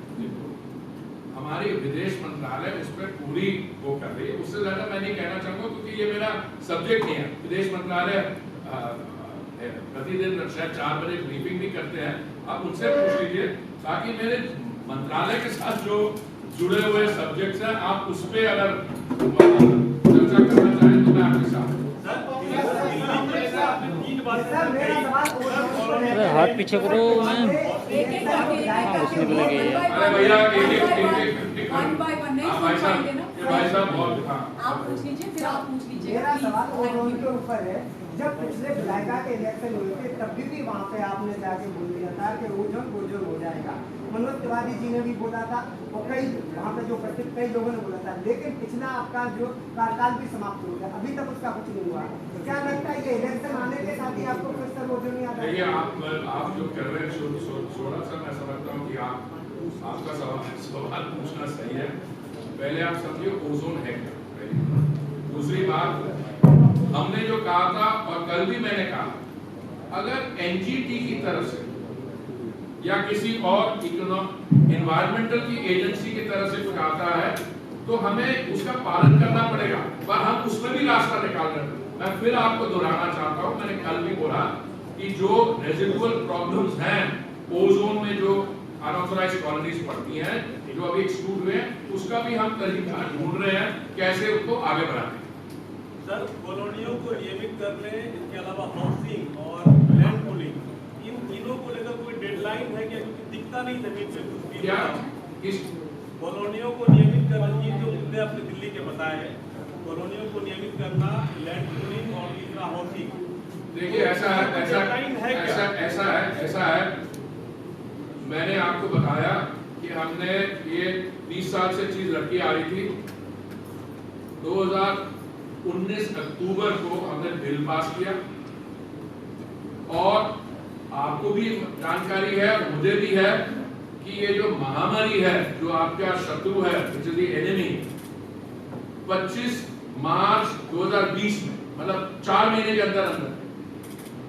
हमारे विदेश मंत्रालय उस पर पूरी वो कर रही है। उससे ज्यादा मैं नहीं कहना चाहूंगा क्योंकि ये मेरा सब्जेक्ट नहीं है। विदेश मंत्रालय प्रतिदिन शायद 4 बजे ब्रीफिंग भी करते हैं, आप उनसे पूछ लीजिए। बाकी मेरे मंत्रालय के साथ जो जुड़े हुए सब्जेक्ट्स हैं आप उस पर अगर चर्चा करना चाहें तो मैं आपके साथ हूं। अरे हाथ पीछे करो मैम, उसने बोला कि अरे भैया भाई साहब बहुत आप पूछ लीजिए, फिर आप पूछ लीजिए। मेरा सवाल ओजोन के ऊपर है। जब पिछले विधायिका के इलेक्शन हुए थे तब भी वहाँ पे आपने जाके बोल दिया था कि ओजोन हो जाएगा। मनोज तिवारी जी ने भी बोला था और कई वहाँ पे जो उपस्थित कई लोगों ने बोला था, लेकिन पिछला आपका जो कार्यकाल भी समाप्त हो गया, अभी तक उसका कुछ नहीं हुआ। क्या लगता है कि इलेक्शन आने के साथ ही आपको फिर से ओजोन नहीं आता? देखिए आप जो कर रहे हैं थोड़ा सा मैं समझता हूँ कि आपका सवाल पूछना सही है। पहले आप समझिए ओजोन है क्या। दूसरी बात, हमने जो कहा था और कल भी मैंने कहा, अगर एनजीटी की तरफ से या किसी और एनवायरमेंटल की एजेंसी की तरफ से कुछ आता है तो हमें उसका पालन करना पड़ेगा, पर हम उसमें भी रास्ता निकाल रहे हैं। मैं फिर आपको दोहराना चाहता हूं, मैंने कल भी बोला कि जो रेजिडुअल प्रॉब्लम्स हैं ओजोन में, जो अनऑथराइज्ड कॉलोनीज पड़ती हैं, जो अभी एक्सक्लूड हुए हैं, उसका भी हम तरीका ढूंढ रहे हैं कैसे उसको आगे बढ़ाते हैं। सर, कॉलोनियों को नियमित करने, इसके अलावा हाउसिंग और लैंड पूलिंग, इन तीनों को लेकर कोई डेडलाइन है क्या? क्योंकि दिखता नहीं जमीन पे कुछ भी। क्या इस कॉलोनियों को नियमित करना, ये जो मुद्दे आपने दिल्ली के बताए हैं, कॉलोनियों को नियमित करना, लैंड पूलिंग और तीसरा हाउसिंग, देखिए ऐसा है, मैंने आपको बताया कि हमने ये 20 साल से चीज लड़की आ रही थी। 2019 अक्टूबर को हमने बिल पास किया और आपको भी जानकारी है, मुझे भी है कि ये जो महामारी है, जो आपका शत्रु है, विच इज द एनिमी, 25 मार्च 2020 में, मतलब 4 महीने के अंदर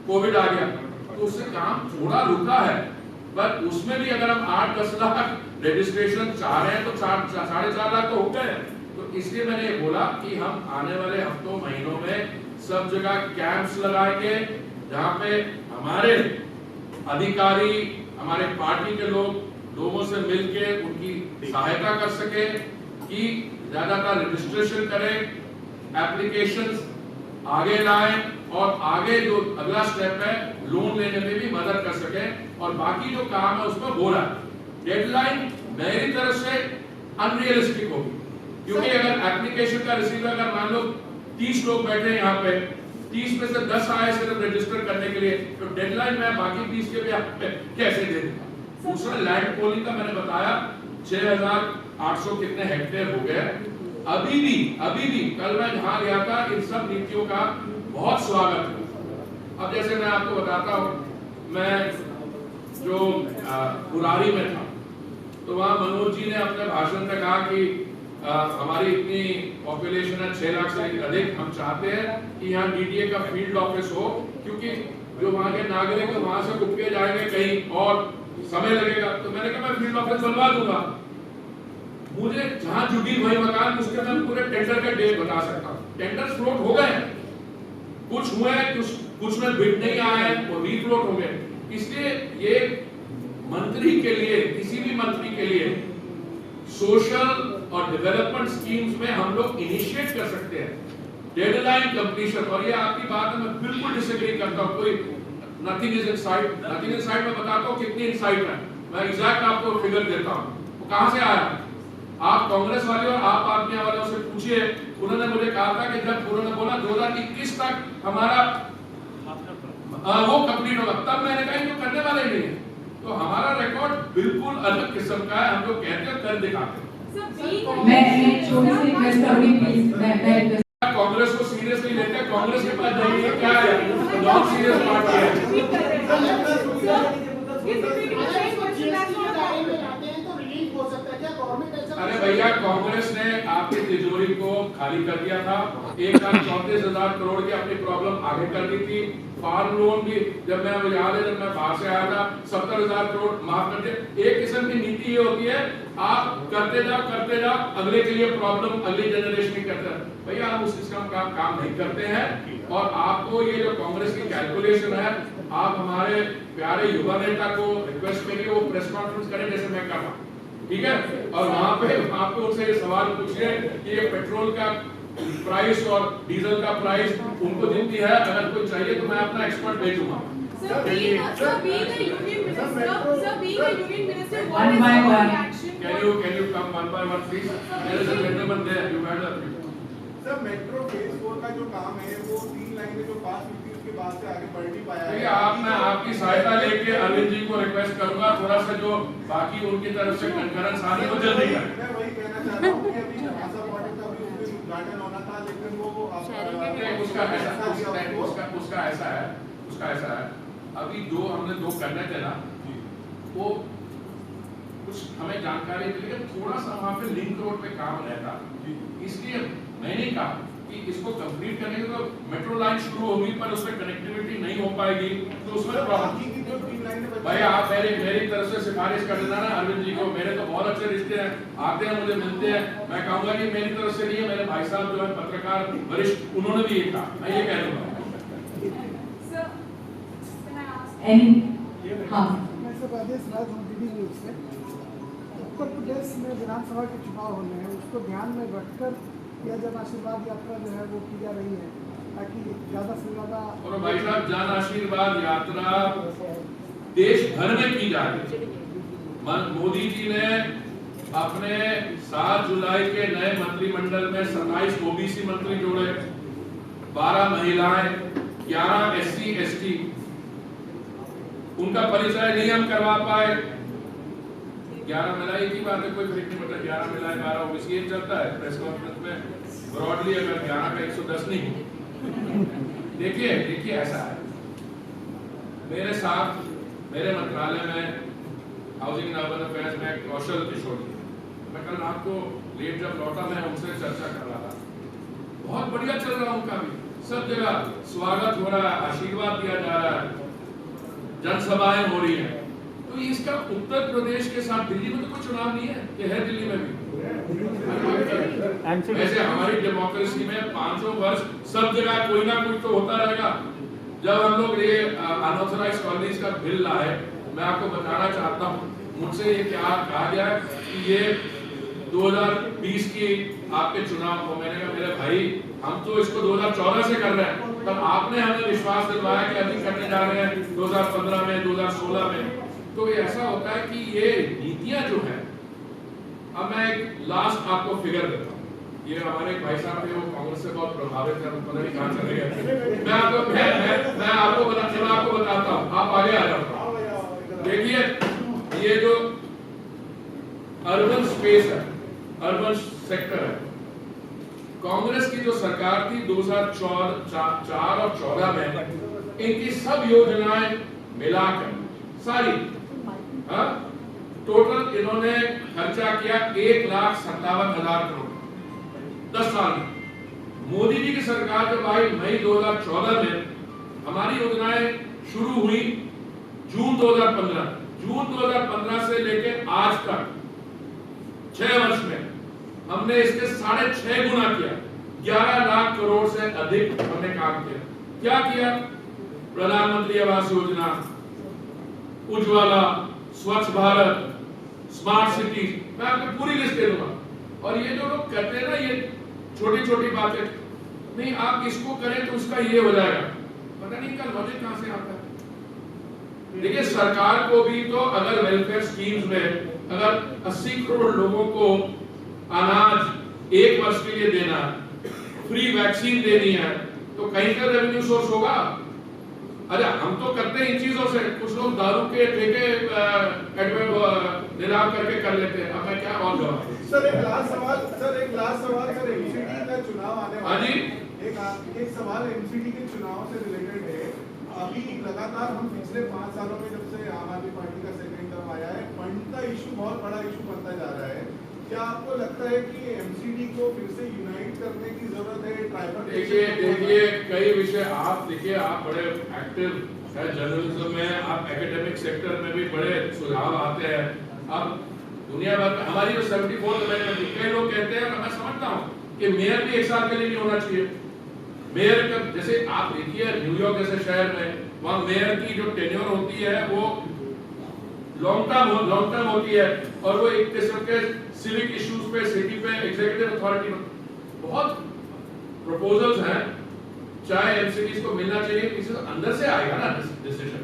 कोविड आ गया, तो उससे काम थोड़ा रुका है, पर उसमें भी अगर हम 8-10 लाख रजिस्ट्रेशन चाह रहे हैं तो 4.5 लाख तो हो गए। तो इसलिए मैंने ये बोला कि हम आने वाले हफ्तों महीनों में सब जगह कैंप्स लगाएंगे, जहाँ पे हमारे अधिकारी, हमारे पार्टी के लोगों से मिलके उनकी सहायता कर सके कि ज्यादातर रजिस्ट्रेशन करें, एप्लीकेशंस आगे लाएं और आगे जो अगला स्टेप है लोन लेने में भी मदद कर सके, और बाकी जो काम है उसमें हो रहा है। डेडलाइन मेरी तरफ से अनरियलिस्टिक होगी, क्योंकि अगर एप्लीकेशन का रिसीवर, अगर मान लो 30 लोग बैठे हैं यहाँ पे, 30 में से 10 आए सिर्फ रजिस्टर करने के लिए, तो डेडलाइन मैं बाकी 30 के भी आप कैसे दे दूंगा। दूसरा लैंड पोलिंग का मैंने बताया 6,800 कितने हेक्टेयर हो गए। अभी भी कल मैं जहां गया था, इन सब नीतियों का बहुत स्वागत है। अब जैसे मैं आपको बताता हूं, मैं जो बुरारी में था, तो वहां मनोज जी ने अपने भाषण में कहा कि हमारी इतनी पॉपुलेशन है 6 लाख से अधिक, हम चाहते हैं कि यहाँ डीडीए का फील्ड ऑफिस हो, क्योंकि जो वहां के नागरिक है वहां से उठ के जाएंगे कहीं और समय लगेगा। तो मैंने कहा मैं फील्ड ऑफिस बनवा दूंगा। मुझे जहां जुटी वही मकान, उसके मैं पूरे टेंडर का डेट बता सकता हूँ। टेंडर फ्लोट हो गए, कुछ हुए, कुछ में बिड नहीं आए, वो रीफ्लोट हो गए। इसलिए ये मंत्री के लिए, किसी भी मंत्री के लिए सोशल और डेवलपमेंट स्कीम्स में हम लोग इनिशिएट कर सकते हैं डेडलाइन कंप्लीशन। और ये आपकी बात है, मैं बिल्कुल डिसएग्री करता हूँ। कोई nothing is in site, nothing in site में बताता हूँ कितनी इन साइट है। मैं एग्जैक्ट आपको फिगर देता हूँ, वो कहां से आया। आप कांग्रेस वाले और आप आदमी वालों से पूछिए, उन्होंने मुझे कहा था कि जब उन्होंने बोला 2021 तक हमारा वो कंप्लीट होगा, तब मैंने कहा तो करने वाले नहीं है। तो हमारा रिकॉर्ड बिल्कुल अलग किस्म का है, हम लोग कहते हैं कर दिखाते हैं। मैं छोटी सी रिक्वेस्ट करूंगी प्लीज, मैं कांग्रेस को सीरियसली लेते हैं, कांग्रेस के पास जाइए क्या है, नॉन सीरियस पार्टी है। अरे भैया, कांग्रेस ने आपकी तिजोरी को खाली कर दिया था, 1,34,000 करोड़ की अपनी प्रॉब्लम आगे कर दी थी। फार्म लोन भी, जब मैं याद है, जब मैं बाहर से आया था, 70,000 करोड़ माफ कर दिए। एक किस्म की नीति ये होती है, आप करते जाओ, अगले के लिए प्रॉब्लम अगली जनरेशन की करते हैं। भैया हम उस किस्म का काम नहीं करते हैं। और आपको ये जो कांग्रेस की कैलकुलेशन है, आप हमारे प्यारे युवा नेता को रिक्वेस्ट करिए वो प्रेस कॉन्फ्रेंस करें जैसे मैं कर रहा हूँ, ठीक है। और वहां पे उनसे ये सवाल पूछिए कि ये पेट्रोल का प्राइस और डीजल का प्राइस उनको जितनी है, अगर कोई चाहिए तो मैं अपना एक्सपर्ट भेजूंगा। Can you come one by one please? There is a gentleman there. You had a sir metro phase 4 का जो काम है वो 3 लाइनें जो पास हुई थी उसके बाद से आगे बढ़ नहीं पाया है। देखिए, मैं आपकी सहायता लेके अरविंद जी को रिक्वेस्ट करूंगा, थोड़ा सा जो बाकी उनकी तरफ से कंकरेंस आ रही है वो जल्दी करें। मैं वही कहना चाहता हूं कि अभी आशा मॉडल का भी उसमें उद्घाटन होना था, लेकिन वो उसका ऐसा है अभी जो हमने 2 करने थे ना, वो कुछ हमें जानकारी मिली है, थोड़ा सा वहाँ पे लिंक रोड पे काम रहता, इसलिए मैंने कहा कि इसको कंप्लीट करने के तो मेट्रो लाइन शुरू होगी पर उसमें कनेक्टिविटी नहीं हो पाएगी, तो उसमें प्रॉब्लम। भाई आप मेरी तरफ से सिफारिश कर देना ना अरविंद जी को, मेरे तो बहुत अच्छे रिश्ते हैं, आते हैं मुझे मिलते हैं, मैं कहूंगा कि मेरी तरफ से नहीं है, मेरे भाई साहब जो है पत्रकार वरिष्ठ, उन्होंने भी ये कहा, मैं ये कह दूंगा। हाँ मैं सब आदेश राज हूँ डीडी न्यूज़ से। उत्तर प्रदेश में विधानसभा के चुनाव होने हैं, उसको ध्यान में रखकर यह जन आशीर्वाद यात्रा जो है वो की जा रही है, ताकि ज़्यादा से ज़्यादा। और भाई साहब जन आशीर्वाद यात्रा देश भर में की जा रही है। मोदी जी ने अपने 7 जुलाई के नए मंत्रिमंडल में 27 ओबीसी मंत्री जोड़े, 12 महिलाएं, 11 SC ST, उनका परिचय नहीं हम करवा पाए। 11 मिला एक ही बात है, कोई फर्क नहीं पड़ता, 11 मिलाए 12 ओबीसी ये चलता है प्रेस कॉन्फ्रेंस में ब्रॉडली, अगर 11 का 110 नहीं। देखिए ऐसा है, मेरे साथ मेरे मंत्रालय में हाउसिंग एंड अर्बन अफेयर्स में कौशल किशोर जी, मैं कल रात को लेट जब लौटा मैं उनसे चर्चा कर रहा था, बहुत बढ़िया चल रहा उनका भी, सब जगह स्वागत हो रहा है, आशीर्वाद दिया जा रहा है, जनसभाएं हो रही है। तो इसका उत्तर प्रदेश के साथ दिल्ली में तो कोई चुनाव नहीं है, ये है दिल्ली में भी। वैसे हमारी डेमोक्रेसी में 500 वर्ष सब जगह कोई ना कोई तो होता रहेगा। जब हम लोग ये अनऑथराइज्ड कॉलोनीज का बिल लाए, मैं आपको बताना चाहता हूँ, मुझसे ये क्या कहा गया कि ये 2020 की आपके चुनाव को, मैंने कहा मेरे भाई हम तो इसको 2014 से कर रहे हैं, तब आपने हमें विश्वास दिलवाया कि अभी करने जा रहे हैं 2015 में 2016 में। तो ये ऐसा होता है कि ये नीतियां जो है, अब मैं एक लास्ट आपको फिगर देता हूँ, ये हमारे भाई साहब थे, वो कांग्रेस से बहुत प्रभावित है, पता नहीं कहाँ चले गए। मैं आपको बताता हूँ, आप आगे आ जाओ। देखिए ये जो अर्बन स्पेस है, अर्बन सेक्टर है, कांग्रेस की जो सरकार थी 2004 और 14 में, इनकी सब योजनाएं मिलाकर सारी टोटल इन्होंने खर्चा किया 1,57,000 करोड़ 10 साल में। मोदी जी की सरकार जब आई मई 2014 में, हमारी योजनाएं शुरू हुई जून 2015 से लेके आज तक 6 वर्ष में हमने इसके 6.5 गुना किया, 11 लाख करोड़ से अधिक हमने काम किया। क्या किया? प्रधानमंत्री आवास योजना, उज्ज्वला, स्वच्छ भारत, स्मार्ट सिटी, मैं आपको पूरी लिस्ट दे दूंगा। और ये जो लोग कहते हैं ना ये छोटी छोटी बातें, नहीं आप इसको करें तो उसका ये हो जाएगा, पता नहीं इनका लॉजिक कहां से आता है। देखिए सरकार को भी तो अगर वेलफेयर स्कीम्स में अगर 80 करोड़ लोगों को अनाज 1 वर्ष के लिए देना, फ्री वैक्सीन देनी है, तो कहीं का रेवेन्यू सोर्स होगा। अच्छा हम तो करते हैं इन चीजों से, कुछ लोग दारू के ठेके निलाम करके कर लेते हैं। अब मैं क्या और जवाब सर एक लास्ट सवाल सर एमसीडी का चुनाव आने वाला है, एक सवाल एमसीडी के चुनाव से रिलेटेड है। अभी लगातार हम पिछले 5 सालों में जब से आम आदमी पार्टी का सेकेंड टर्म आया है, फंड का इशू बहुत बड़ा इशू बनता जा रहा है। क्या आपको लगता है कि एमसीडी को फिर से यूनाइट करने की जरूरत है? देखिए कई विषय आप देखिए, आप बड़े एक्टिव है जर्नलिज्म में, आप एकेडमिक सेक्टर में भी बड़े सुझाव आते हैं। अब दुनिया भर में हमारी जो 74th अमेंडमेंट, कई लोग कहते हैं, मैं समझता हूँ कि मेयर भी 1 साल के लिए नहीं होना चाहिए। मेयर का जैसे आप देखिए न्यूयॉर्क जैसे शहर में, वहाँ मेयर की जो टेन्योर होती है वो लॉन्ग टर्म होती है, और वो एक किस्म के सिविक इश्यूज पे सिटी पे एग्जीक्यूटिव अथॉरिटी में बहुत प्रपोजल्स हैं, चाहे एमसीडीज को मिलना चाहिए, किसी तो अंदर से आएगा ना डिसीजन।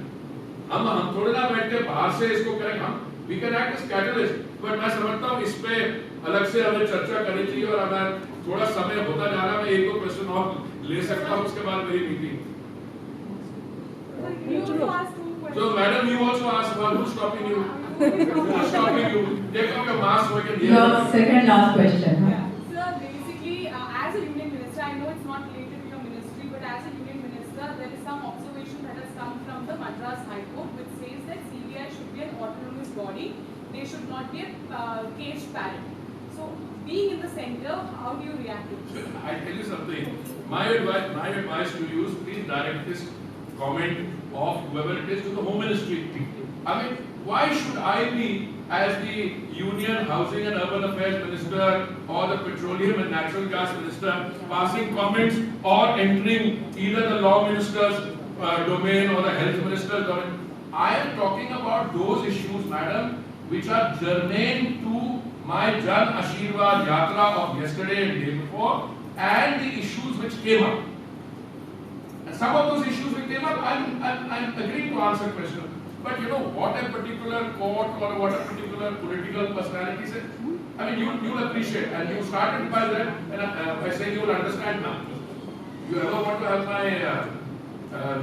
हम थोड़े ना बैठ के बाहर से इसको करेंगे, हम we can act as catalyst. But मैं समझता हूँ इस पे अलग से हमें चर्चा करनी चाहिए, और अगर थोड़ा समय होता जा रहा है, मैं 1-2 क्वेश्चन और ले सकता हूँ उसके बाद मेरी meeting. So madam, you also asked about who's stopping you? Who's stopping you? Take off your mask so I can hear you. Your second last question. Sir, basically, as a union minister, I know it's not related to your ministry, but as a union minister, there is some observation that has come from the Madras High Court, which says that CBI should be an autonomous body. They should not be a caged parrot. So, being in the center, how do you react to this? I'll tell you something. My advice to you is please direct this comment of whoever it is to the Home Ministry. I mean, why should I be, as the Union Housing and Urban Affairs Minister or the Petroleum and Natural Gas Minister, passing comments or entering either the Law Minister's domain or the Health Minister's domain? I am talking about those issues, madam, which are germane to my Jan Ashirwad Yatra of yesterday and day before, and the issues which came up. And some of those issues which came up, I'm agreeing to answer questions. But you know what a particular court or what a particular political personality said. I mean, you'll appreciate, and you started by that, and by saying you will understand now. You ever want to have my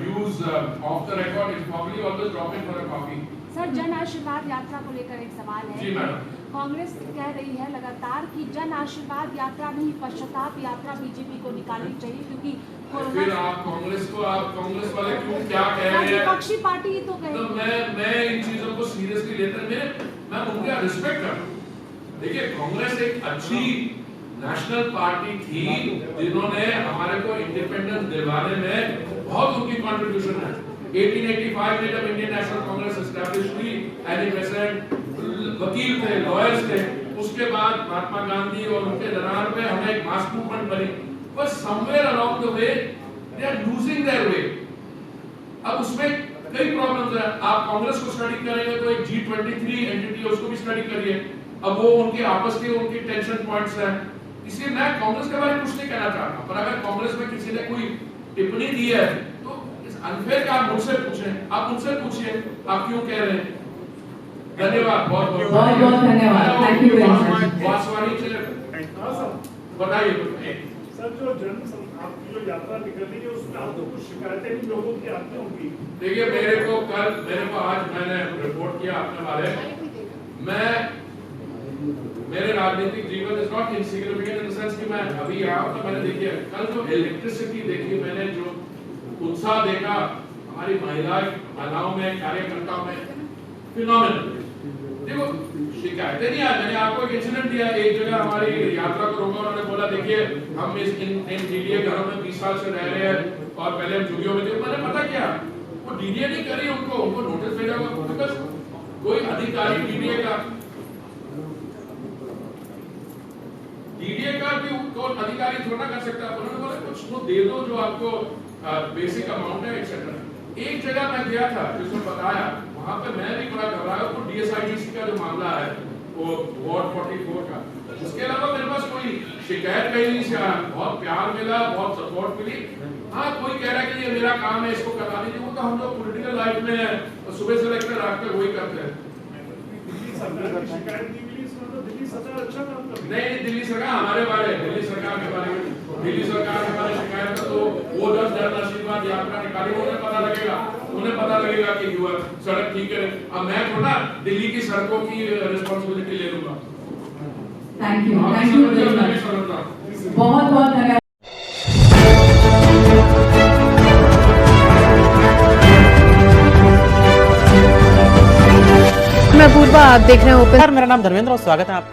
views off the record? It's probably always drop in for a coffee. Sir, Jan Ashirwad यात्रा को लेकर एक सवाल है। जी madam. Congress कह रही है लगातार कि जन आशीर्वाद यात्रा नहीं, पश्चाताप यात्रा बीजेपी को निकालनी चाहिए, क्योंकि फिर आप कांग्रेस वाले क्यों क्या कह रहे हैं? विपक्षी पार्टी तो कह तो मैं इन चीजों को सीरियसली लेते मैं उनका रिस्पेक्ट करता हूँ। देखिए, कांग्रेस एक अच्छी नेशनल पार्टी थी जिन्होंने हमारे को इंडिपेंडेंस दिलवाने में बहुत उनकी कंट्रीब्यूशन है। 1885 में जब इंडियन नेशनल कांग्रेस एस्टैब्लिश हुई, एनी बेसेंट वकील थे, लॉयर्स थे। उसके बाद महात्मा गांधी और उनके दरार पे हमें एक मास मूवमेंट बनी। But somewhere along the way, they are losing their way. अब उसमें कई प्रॉब्लम्स हैं। आप कांग्रेस को स्टडी करेंगे तो एक G23 एंटिटी है, उसको भी स्टडी करिए। अब वो उनके आपस के उनके टेंशन पॉइंट्स हैं। इसलिए मैं कांग्रेस के बारे में कुछ नहीं कहना चाहता, पर अगर कांग्रेस में किसी ने कोई टिप्पणी दी है तो इस अनफेयर का आप मुझसे पूछें, आप उनसे पूछिए आप क्यों कह रहे हैं। धन्यवाद, बहुत बहुत धन्यवाद। Thank you very much. Vaswani से बताइए सर, जो आपकी जो यात्रा निकल रही है उसमें आपको कुछ शिकायतें भी लोगों की आती होंगी? देखिए, मेरे को आज मैंने रिपोर्ट किया अपने बारे में। मेरे राजनीतिक जीवन is not insignificant in the sense कि मैं अभी आया तो मैंने देखिए कल जो इलेक्ट्रिसिटी देखी, मैंने जो उत्साह देखा हमारी महिलाओं में, कार्यकर्ताओं में, फिनोमिनल। देखो, शिकायतें नहीं आती। मैंने आपको एक इंसिडेंट दिया, एक जगह हमारी यात्रा को रोका, उन्होंने बोला देखिए हम इन डीडीए घरों में 20 साल से रह रहे हैं और पहले हम झुग्गियों में थे। मैंने पता क्या, वो डीडीए नहीं करी, उनको नोटिस भेजा हुआ। कोई अधिकारी डीडीए का भी अधिकारी थोड़ा कर सकता है। उन्होंने बोला कुछ वो दे दो जो आपको बेसिक अमाउंट है एक्सेट्रा। एक जगह मैं गया था जिसने बताया, वहां पे मैं भी बड़ा घबराया। वो डीएसआईटीसी का जो मामला है, वो वार्ड 44 का, उसके अलावा मेरे पास कोई शिकायत कहीं नहीं से आया। बहुत प्यार मिला, बहुत सपोर्ट मिली। हाँ, कोई कह रहा है कि ये मेरा काम है, इसको करवा दीजिए। वो तो हम लोग पॉलिटिकल लाइफ में है, सुबह से लेकर रात तक वही करते हैं। दिल्ली सरकार अच्छा काम कर रही है। नहीं, दिल्ली सरकार हमारे बारे में, दिल्ली सरकार के बारे में, दिल्ली सरकार के बारे में शिकायत का तो वो 10 जन आशीर्वाद यात्रा निकाली, उन्हें पता लगेगा कि सड़क ठीक है। अब मैं थोड़ा दिल्ली की सड़कों की रिस्पॉन्सिबिलिटी ले लूंगा। Thank you very much. बहुत धन्यवाद। मैं पूर्वा, आप देख रहे हैं ओपन। मेरा नाम धर्मेंद्र और स्वागत है आपका